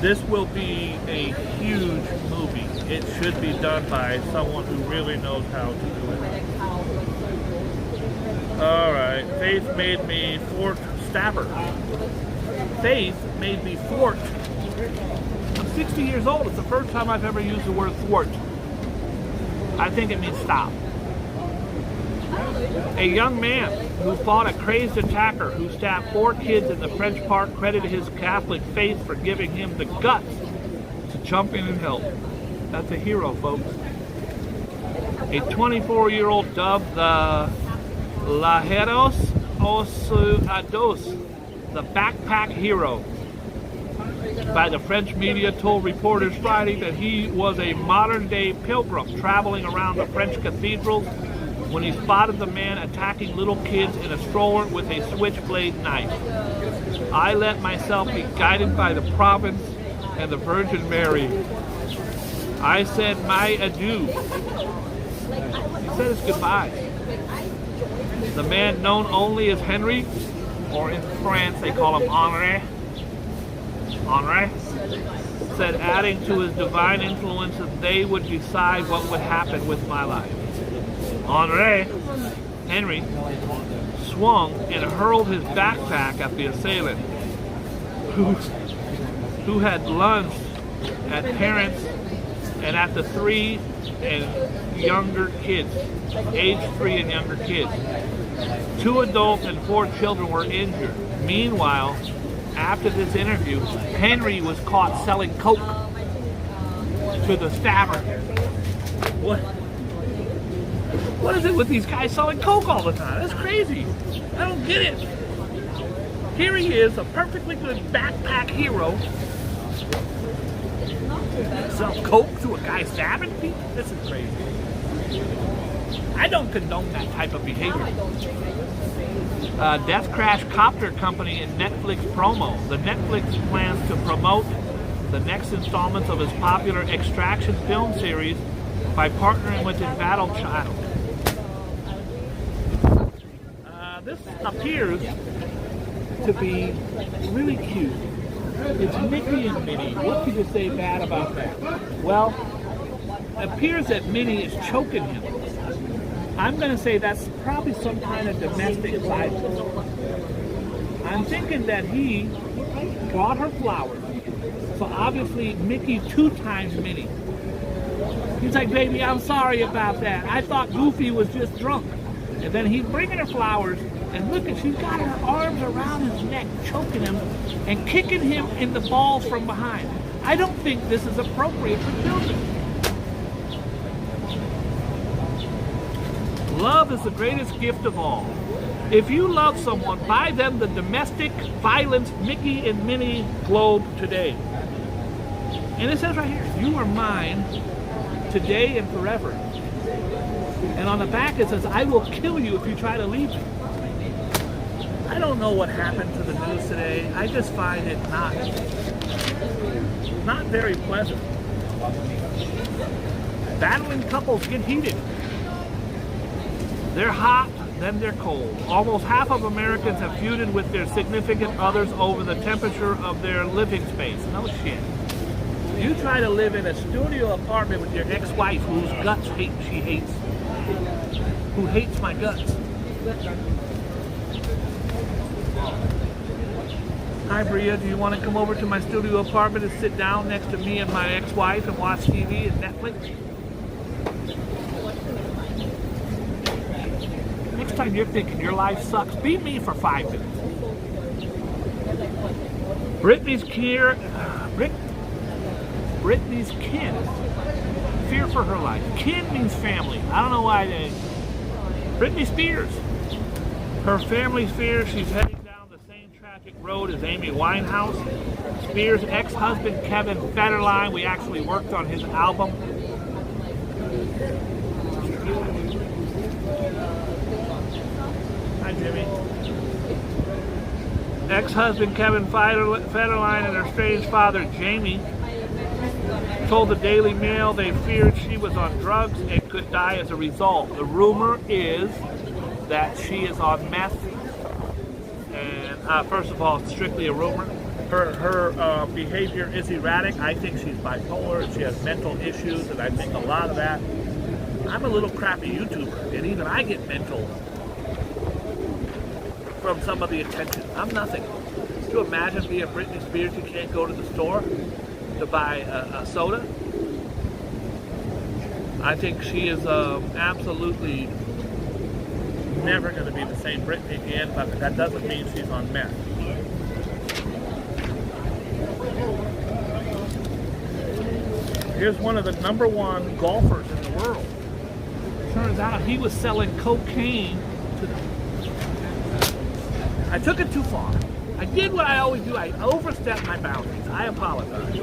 This will be a huge movie. It should be done by someone who really knows how to do it. Alright, Faith made me thwart stabber. Faith made me thwart. I'm 60 years old. It's the first time I've ever used the word thwart. I think it means stop. A young man who fought a crazed attacker who stabbed 4 kids in the French Park credited his Catholic faith for giving him the guts to jump in and help. That's a hero, folks. A 24-year-old dubbed the Lajeros Osuados, the backpack hero. By the French media told reporters Friday that he was a modern-day pilgrim traveling around the French cathedrals when he spotted the man attacking little kids in a stroller with a switchblade knife. I let myself be guided by the province and the Virgin Mary. I said my adieu. He said his goodbyes. The man, known only as Henry, or in France they call him Henri, said, adding to his divine influence, that they would decide what would happen with my life. Henry, swung and hurled his backpack at the assailant, who had lunged at parents and at the 3 and younger kids, age 3 and younger kids. 2 adults and 4 children were injured. Meanwhile, after this interview, Henry was caught selling coke to the stabber. What is it with these guys selling coke all the time? That's crazy. I don't get it. Here he is, a perfectly good backpack hero. Sell coke to a guy stabbing people? This is crazy. I don't condone that type of behavior. Death Crash Copter Company and Netflix promo. The Netflix plans to promote the next installments of his popular Extraction film series by partnering with Embattled Child. This appears to be really cute. It's Mickey and Minnie. What could you say bad about that? Well, it appears that Minnie is choking him. I'm going to say that's probably some kind of domestic violence. I'm thinking that he brought her flowers. So obviously Mickey 2 times Minnie. He's like, baby, I'm sorry about that. I thought Goofy was just drunk. And then he's bringing her flowers, and look, she's got her arms around his neck, choking him and kicking him in the balls from behind. I don't think this is appropriate for children. Love is the greatest gift of all. If you love someone, buy them the domestic violence Mickey and Minnie globe today. And it says right here, you are mine today and forever. And on the back it says, I will kill you if you try to leave me. I don't know what happened to the news today. I just find it not very pleasant. Battling couples get heated. They're hot, then they're cold. Almost half of Americans have feuded with their significant others over the temperature of their living space. No shit. You try to live in a studio apartment with your ex-wife whose guts she hates. Who hates my guts. Hi Bria, do you want to come over to my studio apartment and sit down next to me and my ex-wife and watch TV and Netflix? Next time you're thinking your life sucks, beat me for 5 minutes. Britney's kin. Fear for her life. Kin means family. I don't know why they... Britney Spears. Her family's fear she's heading down the same tragic road as Amy Winehouse. Spears' ex-husband Kevin Federline, we actually worked on his album. Hi Jimmy. Ex-husband Kevin Federline and her estranged father Jamie told the Daily Mail they feared she was on drugs and could die as a result. The rumor is that she is on meth. And first of all, it's strictly a rumor. Her behavior is erratic. I think she's bipolar and she has mental issues, and I think a lot of that. I'm a little crappy YouTuber, and even I get mental from some of the attention. I'm nothing. Could you imagine being Britney Spears? You can't go to the store to buy a soda. I think she is absolutely never going to be the same Britney again, but that doesn't mean she's on meth. Here's one of the #1 golfers in the world. Turns out he was selling cocaine to I took it too far. I did what I always do. I overstepped my boundaries. I apologize.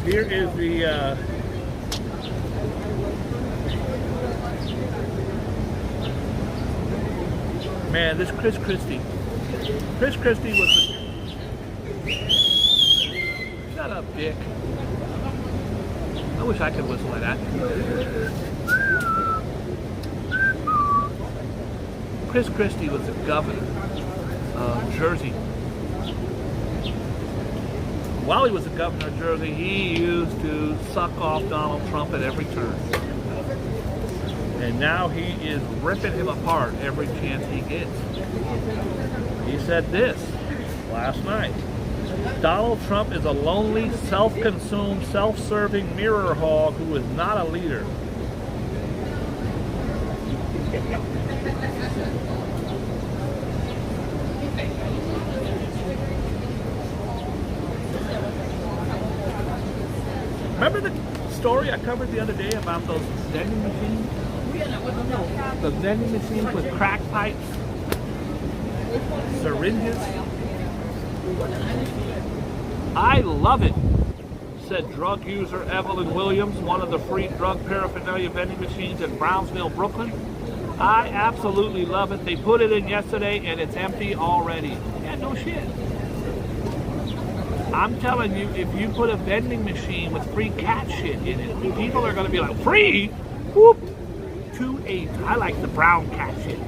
Here is the man, this Chris Christie. Chris Christie was a... Shut up, Dick. I wish I could whistle like that. Chris Christie was the governor of Jersey. While he was the governor of Jersey, he used to suck off Donald Trump at every turn. And now he is ripping him apart every chance he gets. He said this last night. Donald Trump is a lonely, self-consumed, self-serving mirror hog who is not a leader. Remember the story I covered the other day about those vending machines? The vending machines with crack pipes, syringes. I love it, said drug user Evelyn Williams, one of the free drug paraphernalia vending machines in Brownsville, Brooklyn. I absolutely love it. They put it in yesterday and it's empty already. Yeah, no shit. I'm telling you, if you put a vending machine with free cat shit in it, people are going to be like, free? Whoop! 2.8. I like the brown cat shit.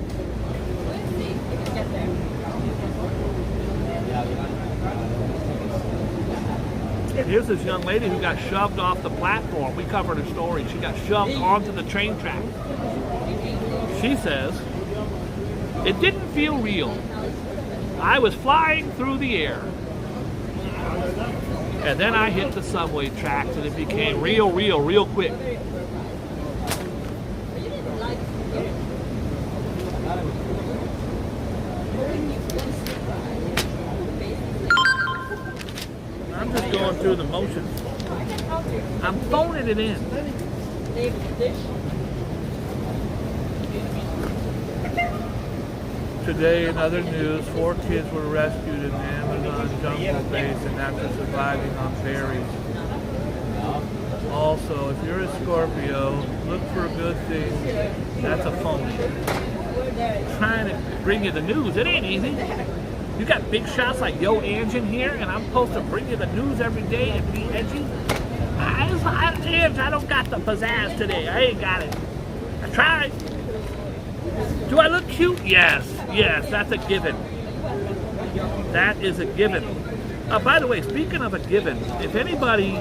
And here's this young lady who got shoved off the platform. We covered her story. She got shoved onto the train track. She says, it didn't feel real. I was flying through the air. And then I hit the subway tracks and it became real quick. I'm just going through the motions. I'm phoning it in. Today in other news, 4 kids were rescued in the Amazon jungle basin after surviving on berries. Also, if you're a Scorpio, look for good things. That's a phony. Trying to bring you the news, it ain't easy. You got big shots like Yo Ange here, and I'm supposed to bring you the news every day and be edgy? Ange, I don't got the pizzazz today. I ain't got it. I tried. Do I look cute? Yes, that's a given. That is a given. By the way, speaking of a given, if anybody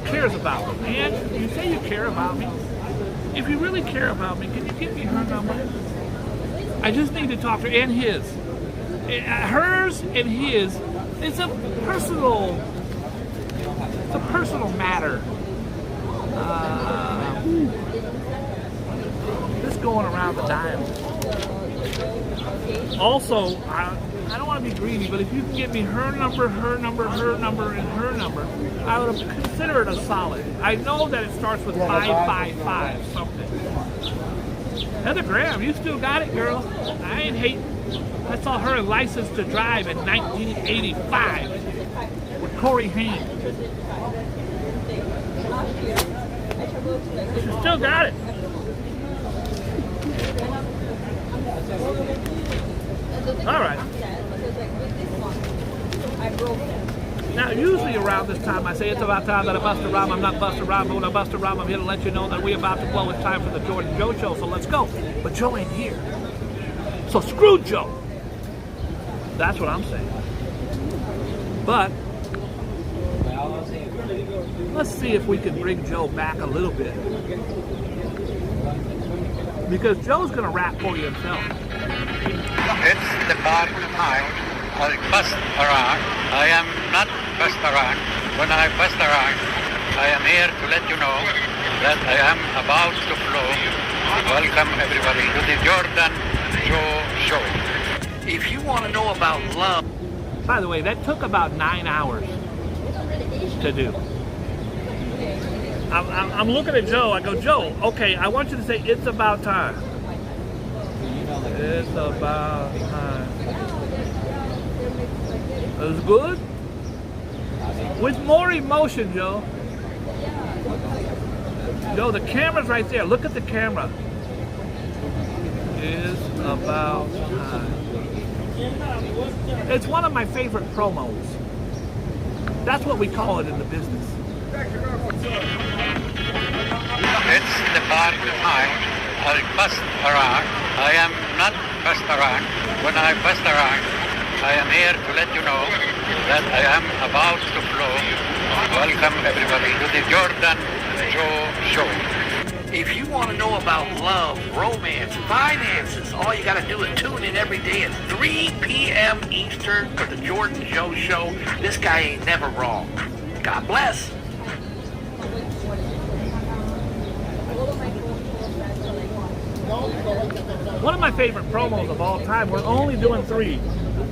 cares about me, and you say you care about me, if you really care about me, can you give me her number? I just need to talk to her, and his. Hers and his, it's a personal matter. Just going around the dial. Also, I don't want to be greedy, but if you can get me her number, and her number, I would consider it a solid. I know that it starts with 555 something. Heather Graham, you still got it, girl. I ain't hating. I saw her in License to Drive in 1985 with Corey Haim. She still got it. All right. Now, usually around this time, I say it's about time that I bust a rhyme. I'm not Busta Rhyme, but when I bust a rhyme, I'm here to let you know that we're about to blow. It's time for the Jordan Joe Show, so let's go. But Joe ain't here. So screw Joe. That's what I'm saying. But let's see if we can bring Joe back a little bit. Because Joe's going to rap for you himself. It's the part of time I bust around. I am not bust around. When I bust around, I am here to let you know that I am about to flow. Welcome everybody to the Jordan Joe Show. If you want to know about love... By the way, that took about 9 hours to do. I'm looking at Joe. I go, Joe, okay, I want you to say it's about time. It's about time. That's good? With more emotion, Joe. Joe, the camera's right there. Look at the camera. It's about time. It's one of my favorite promos. That's what we call it in the business. It's the part time I'll bust around. I am not bust around. When I bust around, I am here to let you know that I am about to flow. Welcome everybody to the Jordan Joe Show. If you want to know about love, romance, finances, all you got to do is tune in every day at 3 p.m. Eastern for the Jordan Joe Show. This guy ain't never wrong. God bless. One of my favorite promos of all time. We're only doing 3.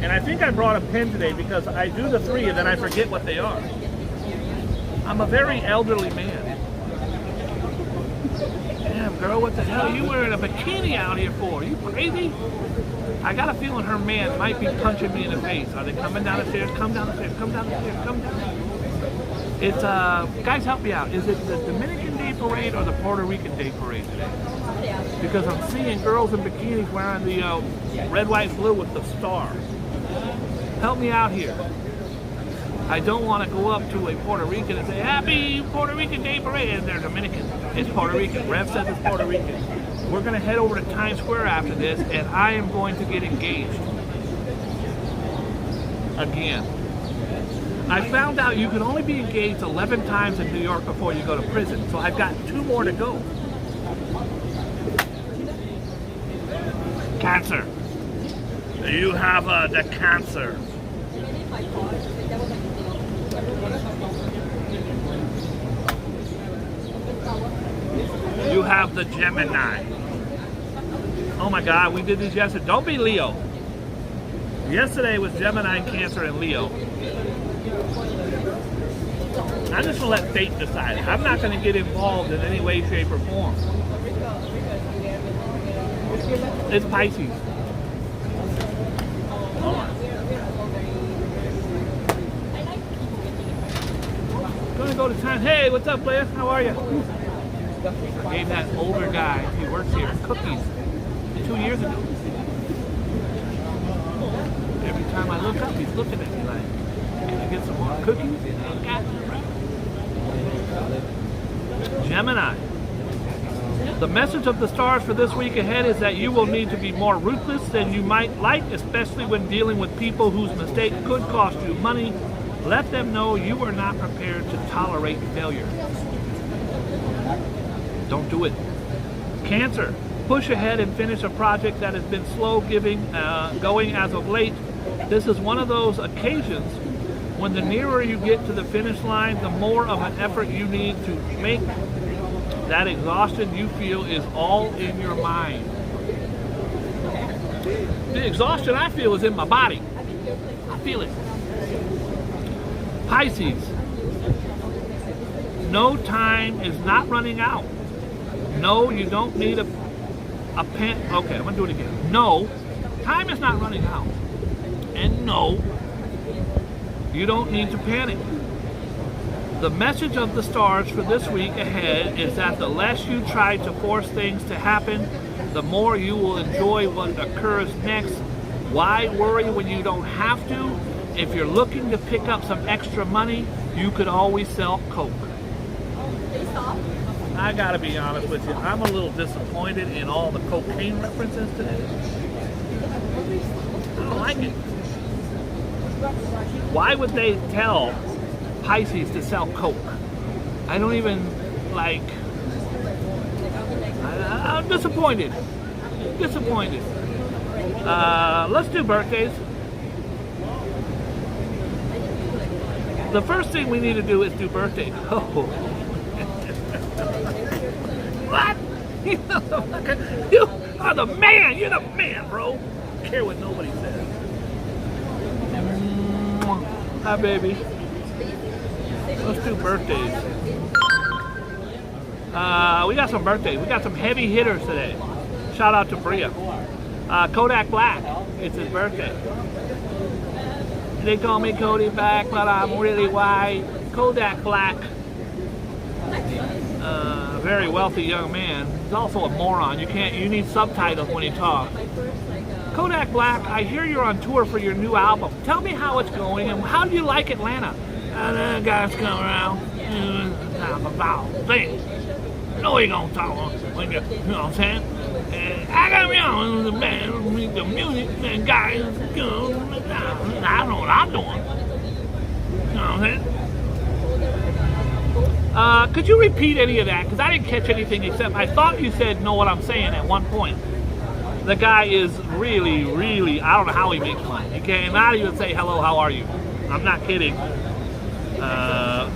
And I think I brought a pen today because I do the 3 and then I forget what they are. I'm a very elderly man. Damn, girl, what the hell are you wearing a bikini out here for? Are you crazy? I got a feeling her man might be punching me in the face. Are they coming down the stairs? Come down the stairs, come down the stairs, come down. It's, guys, help me out. Is it the Dominican Day Parade or the Puerto Rican Day Parade today? Because I'm seeing girls in bikinis wearing the red, white, blue with the star. Help me out here. I don't want to go up to a Puerto Rican and say, Happy Puerto Rican Day Parade, and they're Dominican. It's Puerto Rican. Rev says it's Puerto Rican. We're going to head over to Times Square after this, and I am going to get engaged. Again. I found out you can only be engaged 11 times in New York before you go to prison, so I've got 2 more to go. Cancer. You have the cancer. You have the Gemini. Oh my God, we did these yesterday. Don't be Leo. Yesterday was Gemini, Cancer, and Leo. I'm just gonna let fate decide. I'm not gonna get involved in any way, shape, or form. It's Pisces. Hold on. Gonna go to time. Hey, what's up, player? How are you? I gave that older guy, he works here, cookies 2 years ago. Every time I look up, he's looking at me like, can I get some more cookies? Gemini. The message of the stars for this week ahead is that you will need to be more ruthless than you might like, especially when dealing with people whose mistakes could cost you money. Let them know you are not prepared to tolerate failure. Don't do it. Cancer. Push ahead and finish a project that has been slow going as of late. This is one of those occasions when the nearer you get to the finish line, the more of an effort you need to make. That exhaustion you feel is all in your mind. The exhaustion I feel is in my body. I feel it. Pisces. No, time is not running out. No, you don't need a pen. Okay, I'm going to do it again. No, time is not running out. And no, you don't need to panic. The message of the stars for this week ahead is that the less you try to force things to happen, the more you will enjoy what occurs next. Why worry when you don't have to? If you're looking to pick up some extra money, you could always sell coke. I gotta be honest with you, I'm a little disappointed in all the cocaine references today. I don't like it. Why would they tell Pisces to sell coke? I don't even like. I'm disappointed. Disappointed. Let's do birthdays. The first thing we need to do is do birthdays. Oh. What? You are the man. You're the man, bro. Don't care what nobody says. Hi, baby. Let's do birthdays. We got some birthdays. We got some heavy hitters today. Shout out to Bria. Kodak Black. It's his birthday. They call me Cody Black, but I'm really white. Kodak Black. Very wealthy young man. He's also a moron. You need subtitles when you talk. Kodak Black, I hear you're on tour for your new album. Tell me how it's going and how do you like Atlanta? And then guys come around talk about things. You know you're gonna talk when you know what I'm saying? And I got me on the band, the music, and guys, I know what I'm doing. You know what I'm saying? Could you repeat any of that? Because I didn't catch anything except I thought you said know what I'm saying at one point. The guy is really, really, I don't know how he makes money. He cannot even say hello, how are you? I'm not kidding.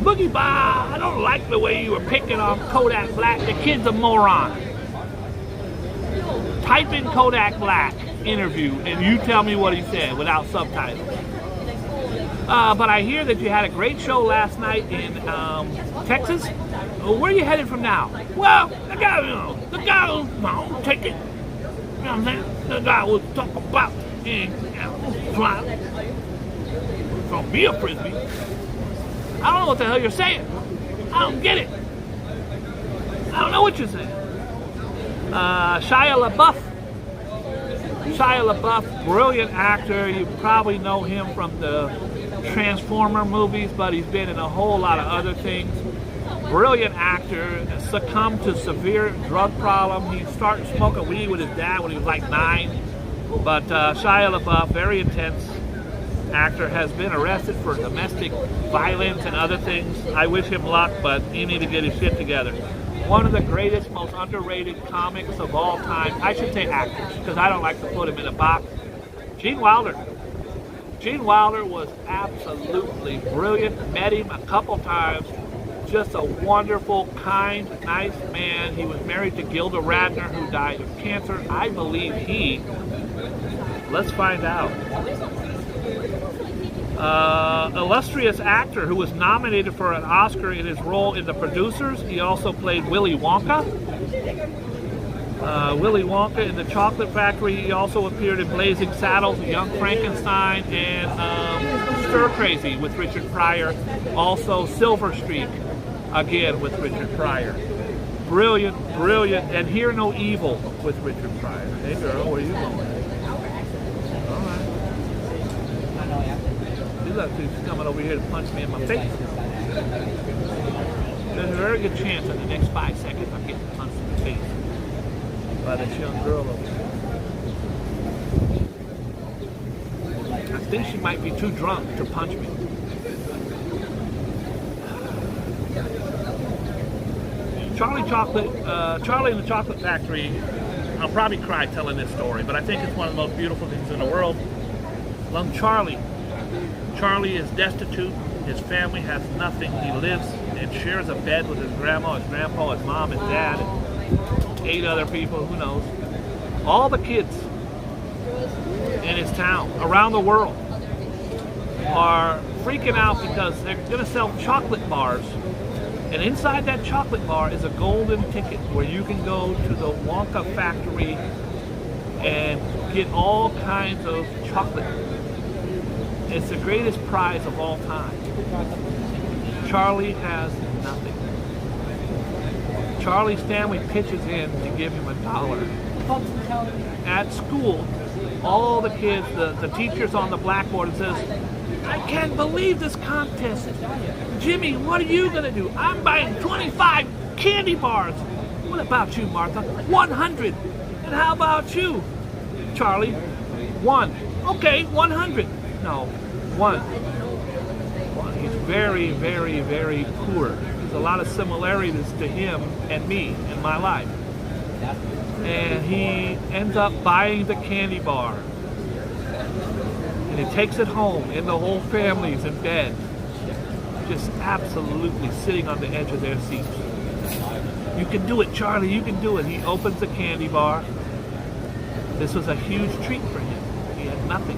Boogie Bob, I don't like the way you were picking on Kodak Black. The kid's a moron. Type in Kodak Black interview and you tell me what he said without subtitles. But I hear that you had a great show last night in Texas. Where are you headed from now? Well, the guy will take it. You know what I'm saying? The guy will talk about fly from me a frisbee. I don't know what the hell you're saying. I don't get it. I don't know what you're saying. Shia LaBeouf, brilliant actor. You probably know him from the Transformer movies, but he's been in a whole lot of other things. Brilliant actor, succumbed to severe drug problem. He started smoking weed with his dad when he was like 9. But Shia LaBeouf, very intense actor, has been arrested for domestic violence and other things. I wish him luck, but he needs to get his shit together. One of the greatest, most underrated comics of all time. I should say actors, because I don't like to put him in a box. Gene Wilder. Gene Wilder was absolutely brilliant. Met him a couple times. Just a wonderful, kind, nice man. He was married to Gilda Radner, who died of cancer. I believe let's find out. Illustrious actor who was nominated for an Oscar in his role in The Producers. He also played Willy Wonka. Willy Wonka in The Chocolate Factory. He also appeared in Blazing Saddles, Young Frankenstein, and Stir Crazy with Richard Pryor. Also Silver Streak, again with Richard Pryor. Brilliant, brilliant, and Hear No Evil with Richard Pryor. Hey girl, where you going? She's coming over here to punch me in my face. There's a very good chance in the next 5 seconds I'm getting punched in the face by this young girl over there. I think she might be too drunk to punch me. Charlie and the Chocolate Factory, I'll probably cry telling this story, but I think it's one of the most beautiful things in the world. Love Charlie. Charlie is destitute. His family has nothing. He lives and shares a bed with his grandma, his grandpa, his mom, his dad, and 8 other people, who knows. All the kids in his town, around the world, are freaking out because they're going to sell chocolate bars. And inside that chocolate bar is a golden ticket where you can go to the Wonka factory and get all kinds of chocolate. It's the greatest prize of all time. Charlie has nothing. Charlie's family pitches in to give him $1. At school, all the kids, the teachers on the blackboard says, I can't believe this contest. Jimmy, what are you going to do? I'm buying 25 candy bars. What about you, Martha? 100. And how about you, Charlie? 1. Okay, 100. No, 1. He's very, very, very poor. There's a lot of similarities to him and me in my life. And he ends up buying the candy bar. And he takes it home, and the whole family's in bed. Just absolutely sitting on the edge of their seats. You can do it, Charlie, you can do it. He opens the candy bar. This was a huge treat for him. He had nothing.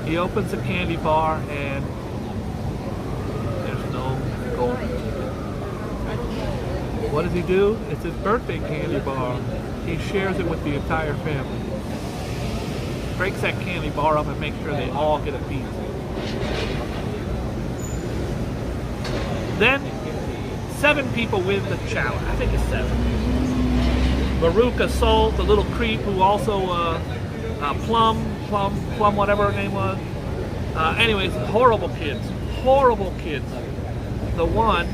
He opens the candy bar and there's no golden ticket. What does he do? It's his birthday candy bar. He shares it with the entire family. Breaks that candy bar up and makes sure they all get a piece. Then, 7 people win the challenge. I think it's 7. Veruca Salt, the little creep who also, Plum, whatever her name was. Anyways, horrible kids. Horrible kids. The one,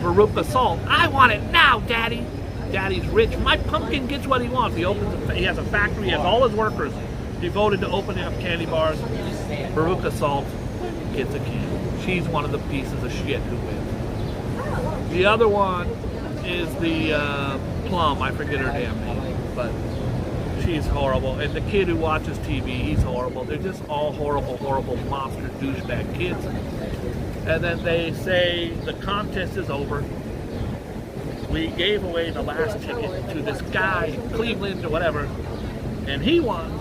Veruca Salt. I want it now, Daddy. Daddy's rich. My pumpkin gets what he wants. He has a factory. He has all his workers devoted to opening up candy bars. Veruca Salt gets a candy. She's one of the pieces of shit who wins. The other one is the Plum. I forget her damn name, but she's horrible. And the kid who watches TV, he's horrible. They're just all horrible, horrible monster douchebag kids. And then they say the contest is over. We gave away the last ticket to this guy in Cleveland or whatever, and he won.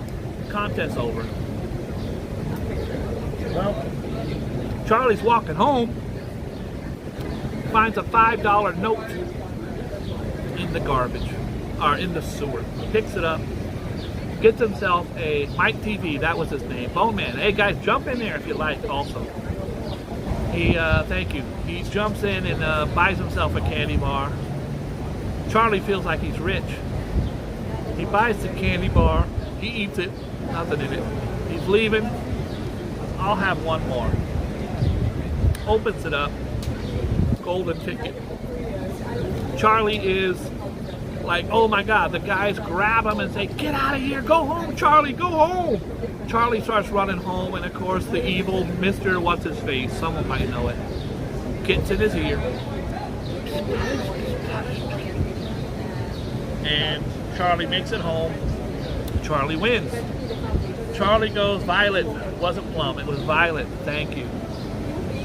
Contest over. Well, Charlie's walking home, finds a $5 note in the garbage, or in the sewer. Picks it up, gets himself a Mike TV, that was his name, Bone Man. Hey guys, jump in there if you like also. He, thank you. He jumps in and buys himself a candy bar. Charlie feels like he's rich. He buys the candy bar, he eats it, nothing in it. He's leaving. I'll have one more. Opens it up, golden ticket. Charlie is like, oh my God, the guys grab him and say, get out of here, go home, Charlie, go home. Charlie starts running home, and of course the evil Mr. What's-His-Face, someone might know it, gets in his ear. And Charlie makes it home. Charlie wins. Charlie goes, Violet, it wasn't Plum, it was Violet, thank you.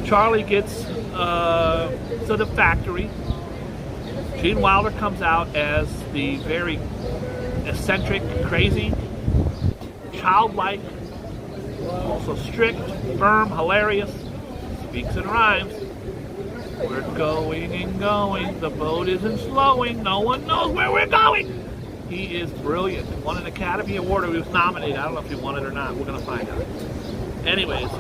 Charlie gets to the factory. Gene Wilder comes out as the very eccentric, crazy, childlike, also strict, firm, hilarious, speaks in rhymes. We're going and going, the boat isn't slowing, no one knows where we're going. He is brilliant. Won an Academy Award, or he was nominated. I don't know if he won it or not. We're going to find out. Anyways,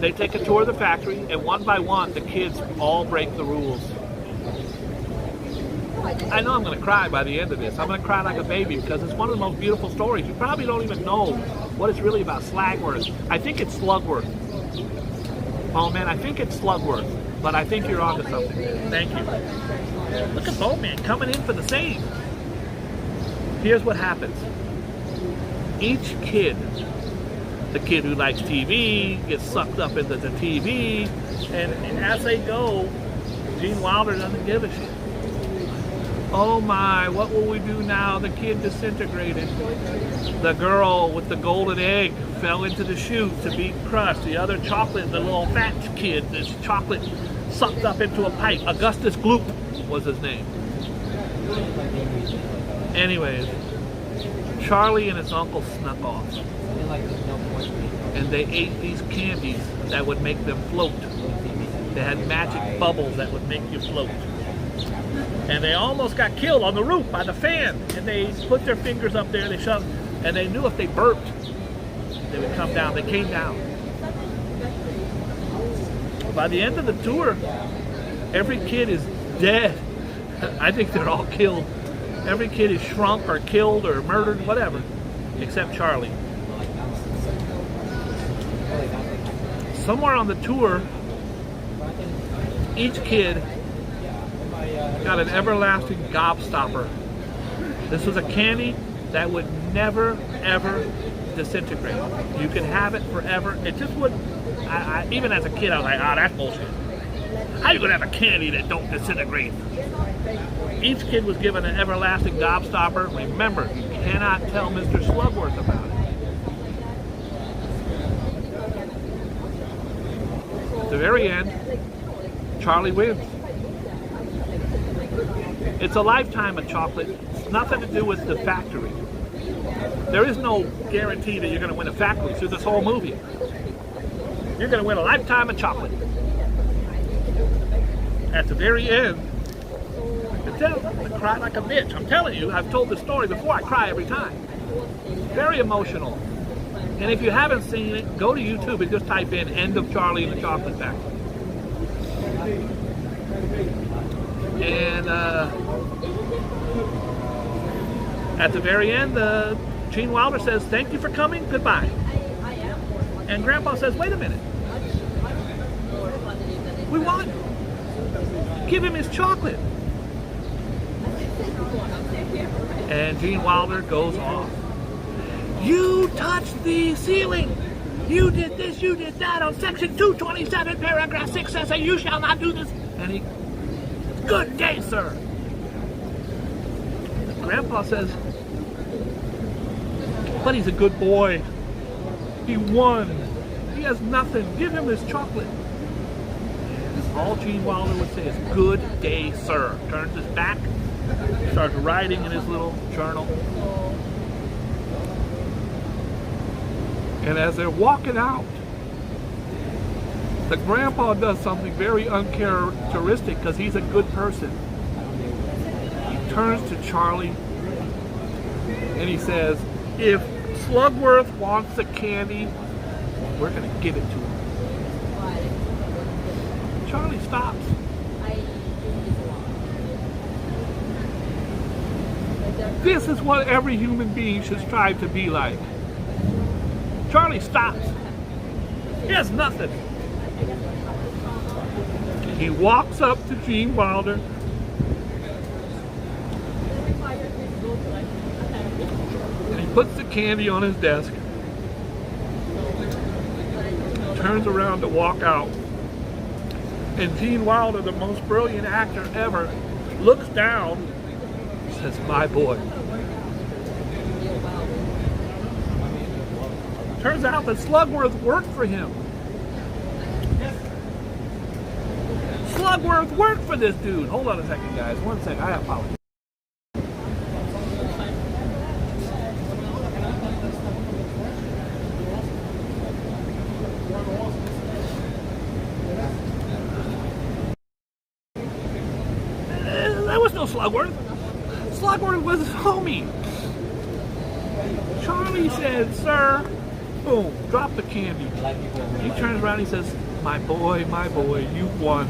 they take a tour of the factory, and one by one, the kids all break the rules. I know I'm going to cry by the end of this. I'm going to cry like a baby because it's one of the most beautiful stories. You probably don't even know what it's really about. Slagworth. I think it's Slugworth. Oh man, I think it's Slugworth. But I think you're onto something. Thank you. Look at Bone Man coming in for the save. Here's what happens. Each kid, the kid who likes TV, gets sucked up into the TV, and as they go, Gene Wilder doesn't give a shit. Oh my, what will we do now? The kid disintegrated. The girl with the golden egg fell into the chute to be crushed. The other chocolate, the little fat kid, this chocolate sucked up into a pipe. Augustus Gloop was his name. Anyways, Charlie and his uncle snuck off. And they ate these candies that would make them float. They had magic bubbles that would make you float. And they almost got killed on the roof by the fan. And they put their fingers up there, they shoved, and they knew if they burped, they would come down. They came down. By the end of the tour, every kid is dead. I think they're all killed. Every kid is shrunk or killed or murdered, whatever, except Charlie. Somewhere on the tour, each kid got an everlasting gobstopper. This was a candy that would never, ever disintegrate. You could have it forever. It just wouldn't. Even as a kid, I was like, that's bullshit. How you gonna have a candy that don't disintegrate? Each kid was given an everlasting gobstopper. Remember, you cannot tell Mr. Slugworth about it. At the very end, Charlie wins. It's a lifetime of chocolate. It's nothing to do with the factory. There is no guarantee that you're going to win a factory through this whole movie. You're going to win a lifetime of chocolate. At the very end, I cry like a bitch. I'm telling you, I've told this story before. I cry every time. Very emotional. And if you haven't seen it, go to YouTube and just type in "End of Charlie and the Chocolate Factory." And at the very end, Gene Wilder says, "Thank you for coming, goodbye." And Grandpa says, "Wait a minute. We won. Give him his chocolate." And Gene Wilder goes off. "You touched the ceiling. You did this, you did that. On section 227, paragraph 6 says that you shall not do this." And he, "Good day, sir." Grandpa says, "But he's a good boy. He won. He has nothing. Give him his chocolate." And all Gene Wilder would say is, "Good day, sir." Turns his back, starts writing in his little journal. And as they're walking out, the grandpa does something very uncharacteristic because he's a good person. He turns to Charlie and he says, "If Slugworth wants the candy, we're going to give it to him." Charlie stops. This is what every human being should strive to be like. Charlie stops. He has nothing. He walks up to Gene Wilder. And he puts the candy on his desk. Turns around to walk out. And Gene Wilder, the most brilliant actor ever, looks down and says, "My boy." Turns out that Slugworth worked for him. Slugworth worked for this dude. Hold on a second, guys. One second. I apologize. There was no Slugworth. Slugworth was his homie. Charlie said, "Sir," boom, drop the candy. He turns around and he says, my boy, you won."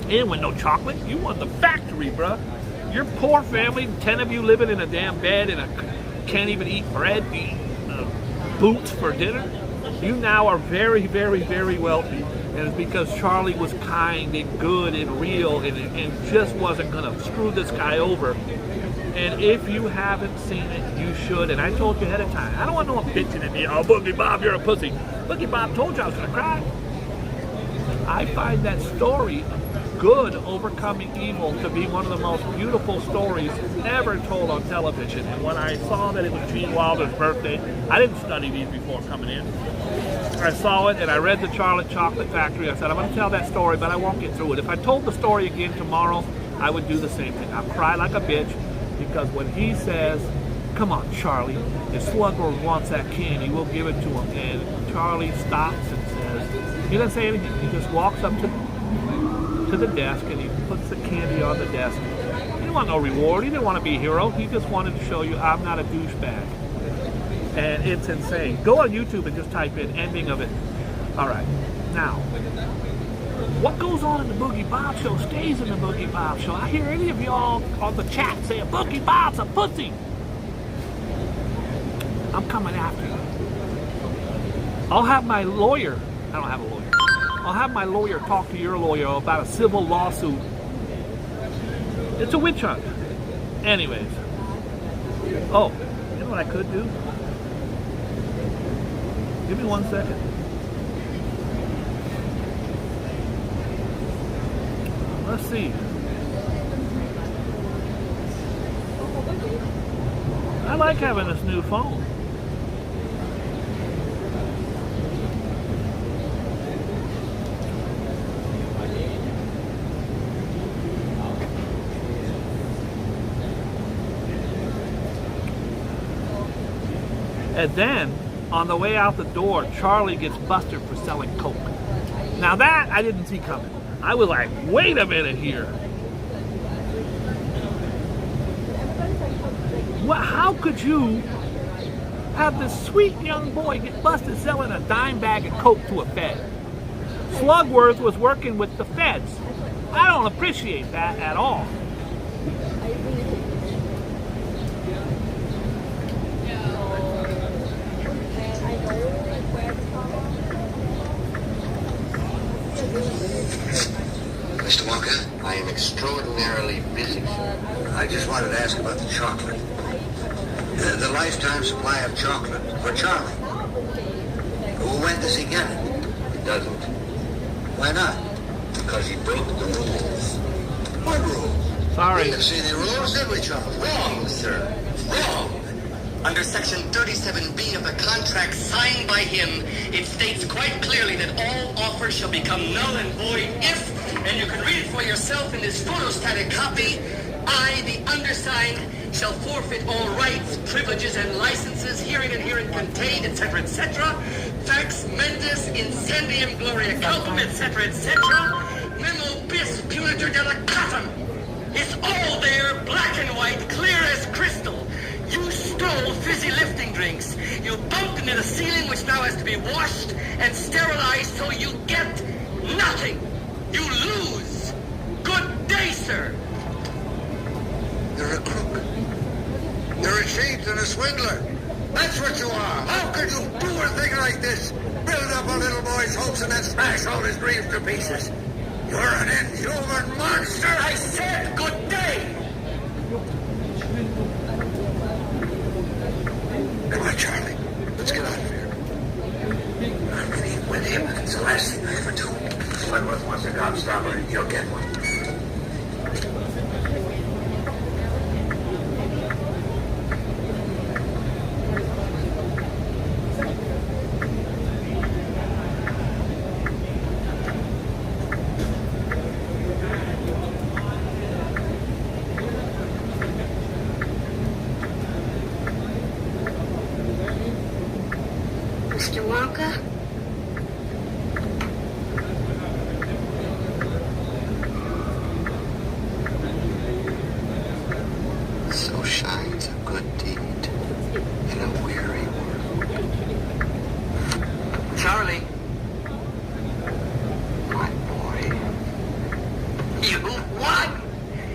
It ain't win no chocolate. You won the factory, bruh. Your poor family, 10 of you living in a damn bed and can't even eat bread, eat boots for dinner. You now are very, very, very wealthy. And it's because Charlie was kind and good and real and just wasn't going to screw this guy over. And if you haven't seen it, you should. And I told you ahead of time. I don't want no one bitching at me. "Oh, Boogie Bob, you're a pussy." Boogie Bob told you I was going to cry. I find that story, good overcoming evil, to be one of the most beautiful stories ever told on television. And when I saw that it was Gene Wilder's birthday, I didn't study these before coming in. I saw it and I read the Charlotte Chocolate Factory. I said, I'm going to tell that story, but I won't get through it. If I told the story again tomorrow, I would do the same thing. I'd cry like a bitch, because when he says, "Come on, Charlie, if Slugworth wants that candy, we'll give it to him," and Charlie stops and says, he doesn't say anything. He just walks up to the desk and he puts the candy on the desk. He didn't want no reward. He didn't want to be a hero. He just wanted to show you, I'm not a douchebag. And it's insane. Go on YouTube and just type in "ending of it." All right. Now, what goes on in the Boogie Bob show stays in the Boogie Bob show. I hear any of y'all on the chat saying, "Boogie Bob's a pussy." I'm coming after you. I'll have my lawyer. I don't have a lawyer. I'll have my lawyer talk to your lawyer about a civil lawsuit. It's a witch hunt. Anyways. Oh, you know what I could do? Give me 1 second. Let's see. I like having this new phone. And then, on the way out the door, Charlie gets busted for selling coke. Now that I didn't see coming. I was like, wait a minute here. How could you have this sweet young boy get busted selling a dime bag of coke to a Fed? Slugworth was working with the feds. I don't appreciate that at all. Mr. Walker, I am extraordinarily busy, sir. I just wanted to ask about the chocolate. The lifetime supply of chocolate for Charlie. When does he get it? He doesn't. Why not? Because he broke the rules. What rules? Sorry. We didn't see any rules, did we, Charlie? Wrong, sir. Wrong. Under Section 37B of the contract signed by him, it states quite clearly that all offers shall become null and void if, and you can read it for yourself in this photostatic copy, I, the undersigned, shall forfeit all rights, privileges, and licenses herein and herein contained, etc., etc. Fax mentis incendium gloria culpum, etc., etc. Memo bis punitor delicatum. It's all there, black and white, clear as crystal. You stole fizzy lifting drinks. You bumped into the ceiling, which now has to be washed and sterilized, so you get nothing. You lose. Good day, sir. You're a crook. You're a cheat and a swindler. That's what you are. How could you do a thing like this? Build up a little boy's hopes and then smash all his dreams to pieces. You're an inhuman monster. I said good day. Come on, Charlie. Let's get out of here. I'm meeting with him, and it's the last thing I ever do. If Slugworth wants a gobstopper, he'll get one. Mr. Walker? So shines a good deed in a weary world. Charlie, My boy. you won.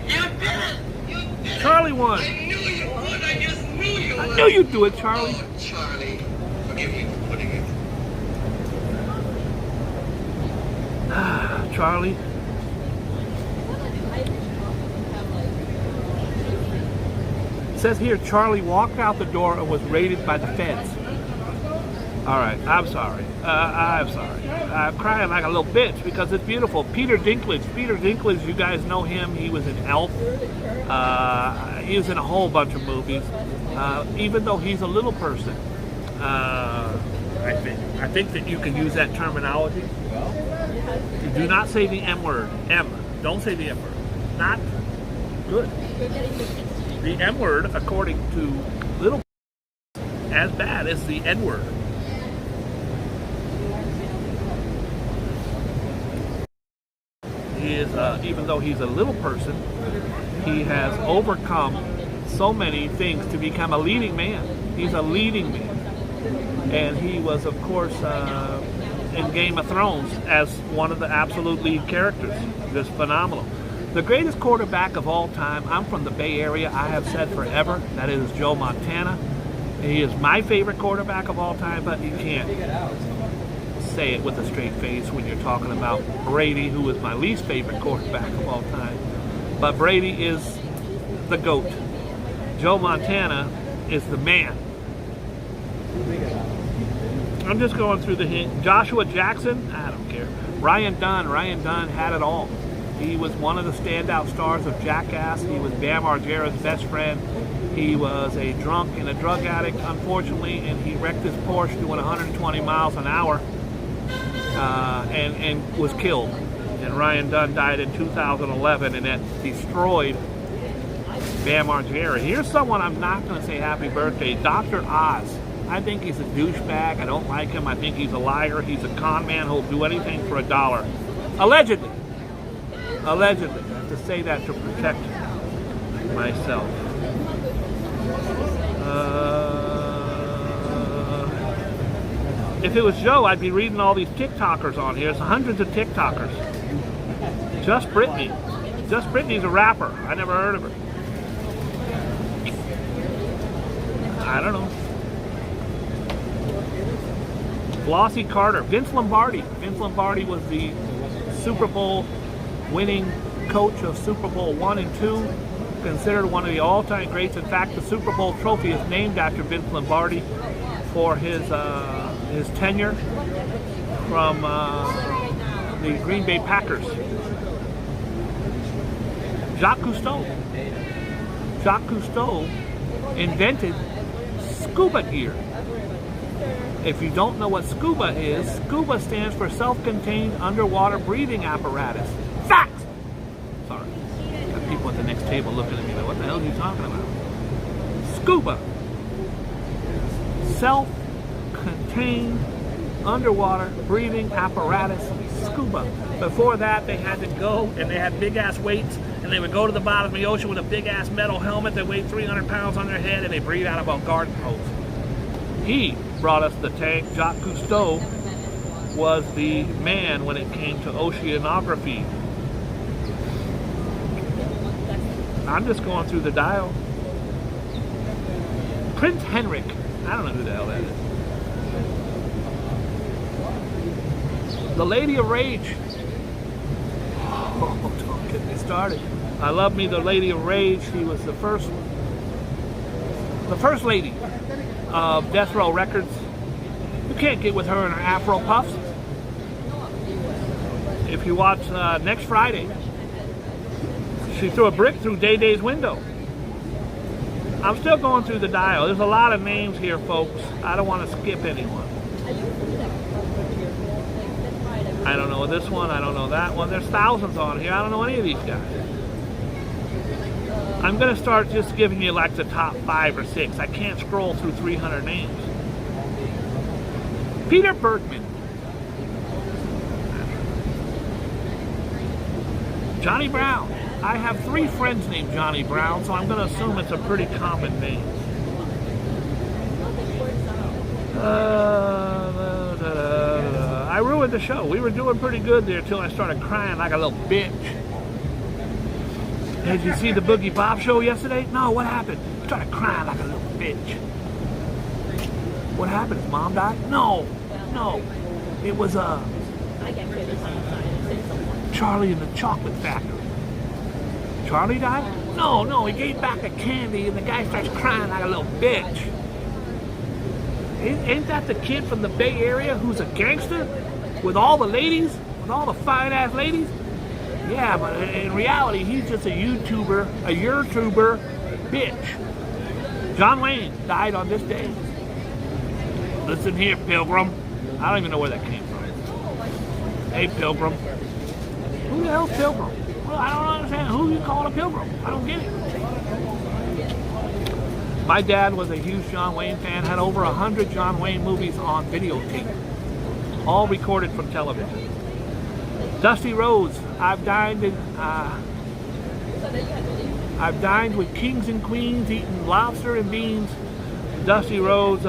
You did it. You did it. Charlie won. I knew you would. I just knew you would. I knew you'd do it, Charlie. Oh, Charlie, forgive me for putting it. Charlie. It says here, Charlie walked out the door and was raided by the feds. All right, I'm sorry. I'm sorry. I'm crying like a little bitch because it's beautiful. Peter Dinklage. Peter Dinklage, you guys know him. He was in Elf. He was in a whole bunch of movies. Even though he's a little person, I think that you can use that terminology. Do not say the M word. M. Don't say the M word. Not good. The M word, according to little, as bad as the N word. He is, even though he's a little person, he has overcome so many things to become a leading man. He's a leading man. And he was, of course, in Game of Thrones as one of the absolute lead characters. Just phenomenal. The greatest quarterback of all time, I'm from the Bay Area, I have said forever, that is Joe Montana. He is my favorite quarterback of all time, but you can't say it with a straight face when you're talking about Brady, who is my least favorite quarterback of all time. But Brady is the GOAT. Joe Montana is the man. I'm just going through the hint. Joshua Jackson, I don't care. Ryan Dunn had it all. He was one of the standout stars of Jackass. He was Bam Margera's best friend. He was a drunk and a drug addict, unfortunately, and he wrecked his Porsche doing 120 miles an hour and was killed. And Ryan Dunn died in 2011, and that destroyed Bam Margera. Here's someone I'm not going to say happy birthday, Dr. Oz. I think he's a douchebag. I don't like him. I think he's a liar. He's a con man who'll do anything for $1. Allegedly. Allegedly. I have to say that to protect myself. If it was Joe, I'd be reading all these TikTokers on here. There's hundreds of TikTokers. Just Britney. Just Britney's a rapper. I never heard of her. I don't know. Flossie Carter. Vince Lombardi. Vince Lombardi was the Super Bowl winning coach of Super Bowl 1 and 2. Considered one of the all-time greats. In fact, the Super Bowl trophy is named after Vince Lombardi for his tenure from the Green Bay Packers. Jacques Cousteau. Jacques Cousteau invented scuba gear. If you don't know what scuba is, scuba stands for self-contained underwater breathing apparatus. Facts! Sorry. Got people at the next table looking at me like, what the hell are you talking about? Scuba. Self-contained underwater breathing apparatus. Scuba. Before that, they had to go and they had big-ass weights and they would go to the bottom of the ocean with a big-ass metal helmet that weighed 300 pounds on their head and they breathe out of a garden hose. He brought us the tank. Jacques Cousteau was the man when it came to oceanography. I'm just going through the dial. Prince Henrik. I don't know who the hell that is. The Lady of Rage. Oh, don't get me started. I love me the Lady of Rage. She was the first lady of Death Row Records. You can't get with her in her Afro puffs. If you watch next Friday, she threw a brick through Day Day's window. I'm still going through the dial. There's a lot of names here, folks. I don't want to skip anyone. I don't know this one. I don't know that one. There's thousands on here. I don't know any of these guys. I'm going to start just giving you like the top 5 or 6. I can't scroll through 300 names. Peter Bergman. Johnny Brown. I have 3 friends named Johnny Brown, so I'm going to assume it's a pretty common name. I ruined the show. We were doing pretty good there until I started crying like a little bitch. Did you see the Boogie Bob show yesterday? No, what happened? I started crying like a little bitch. What happened? His mom died? No. It was Charlie and the Chocolate Factory. Charlie died? No, he gave back a candy and the guy starts crying like a little bitch. Ain't that the kid from the Bay Area who's a gangster? With all the ladies? With all the fine-ass ladies? Yeah, but in reality, he's just a YouTuber bitch. John Wayne died on this day. Listen here, Pilgrim. I don't even know where that came from. Hey, Pilgrim. Who the hell's Pilgrim? Well, I don't understand. Who you call a pilgrim? I don't get it. My dad was a huge John Wayne fan, had over 100 John Wayne movies on videotape, all recorded from television. Dusty Rhodes. I've dined with kings and queens, eating lobster and beans. Dusty Rhodes,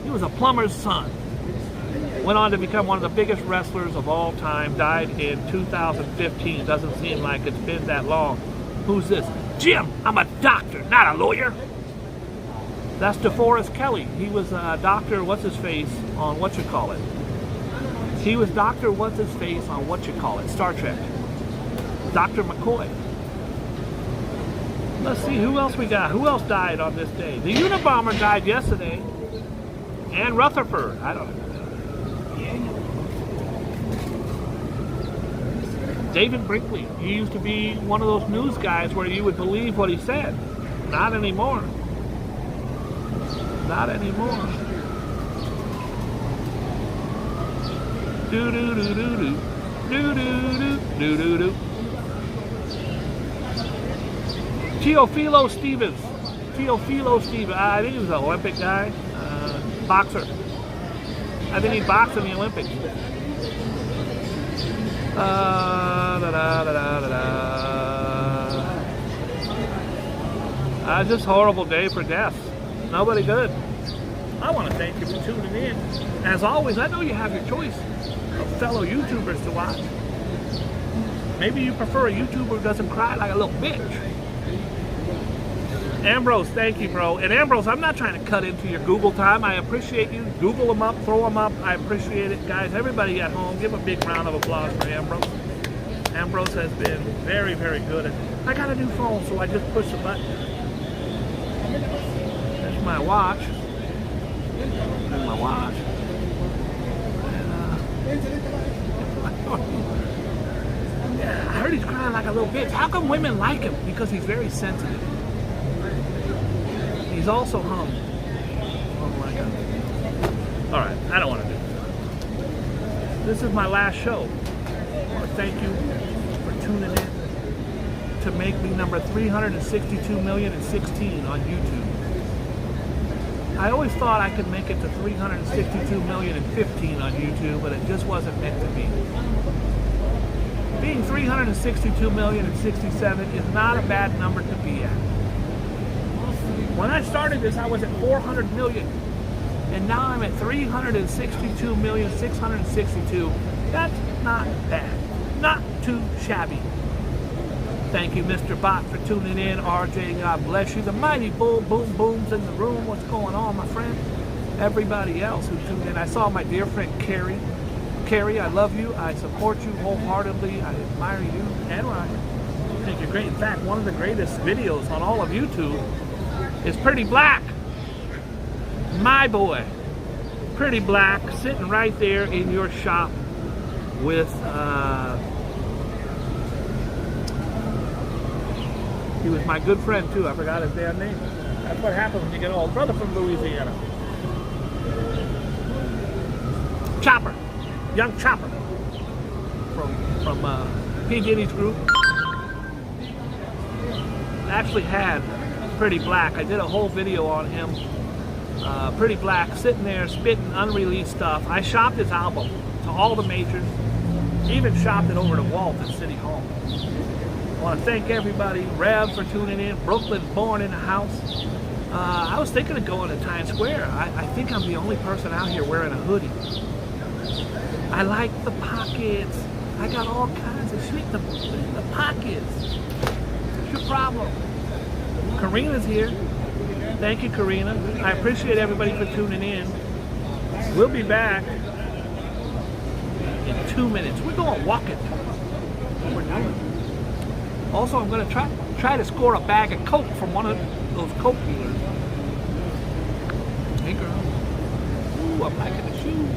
he was a plumber's son. Went on to become one of the biggest wrestlers of all time. Died in 2015. Doesn't seem like it's been that long. Who's this? Jim, I'm a doctor, not a lawyer. That's DeForest Kelly. He was Dr. What's-His-Face on Whatchamacallit. He was Dr. What's-His-Face on Whatchamacallit, Star Trek. Dr. McCoy. Let's see, who else we got? Who else died on this day? The Unabomber died yesterday. And Rutherford. I don't know. David Brinkley. He used to be one of those news guys where you would believe what he said. Not anymore. Not anymore. Do do do do do do do do do do. Teofilo Stevens. I think he was an Olympic guy, boxer. I think he boxed in the Olympics. I Guys, this horrible day for deaths. Nobody good. I want to thank you for tuning in. As always, I know you have your choice of fellow YouTubers to watch. Maybe you prefer a YouTuber who doesn't cry like a little bitch. Ambrose, thank you, bro. And Ambrose, I'm not trying to cut into your Google time. I appreciate you. Google them up, throw them up. I appreciate it. Guys, everybody at home, give a big round of applause for Ambrose. Ambrose has been very, very good. I got a new phone, so I just push the button. That's my watch. That's my watch. And, yeah, I heard he's crying like a little bitch. How come women like him? Because he's very sensitive. He's also hung. Oh my God. All right, I don't want to do this. This is my last show. I want to thank you for tuning in to make me number 362,016 on YouTube. I always thought I could make it to 362,015 on YouTube, but it just wasn't meant to be. Being 362,067 is not a bad number to be at. When I started this, I was at 400 million, and now I'm at 362,662. That's not bad. Not too shabby. Thank you, Mr. Bot, for tuning in. RJ, God bless you. The mighty bull boom booms in the room. What's going on, my friend? Everybody else who tuned in. I saw my dear friend Carrie. Carrie, I love you. I support you wholeheartedly. I admire you and Ryan. I think you're great. In fact, one of the greatest videos on all of YouTube is Pretty Black. My boy. Pretty Black, sitting right there in your shop with he was my good friend too. I forgot his damn name. That's what happens when you get old. Brother from Louisiana. Chopper. Young Chopper. From Pigeon's group. I actually had Pretty Black. I did a whole video on him. Pretty Black sitting there spitting unreleased stuff. I shopped his album to all the majors. Even shopped it over to Walt at City Hall. I want to thank everybody. Rev for tuning in. Brooklyn born in the house. I was thinking of going to Times Square. I think I'm the only person out here wearing a hoodie. I like the pockets. I got all kinds of shit. The pockets. What's your problem? Karina's here. Thank you, Karina. I appreciate everybody for tuning in. We'll be back in 2 minutes. We're going walking. What we're doing. Also, I'm going to try to score a bag of Coke from one of those Coke dealers. Hey, girl. Ooh, I'm liking the shoes.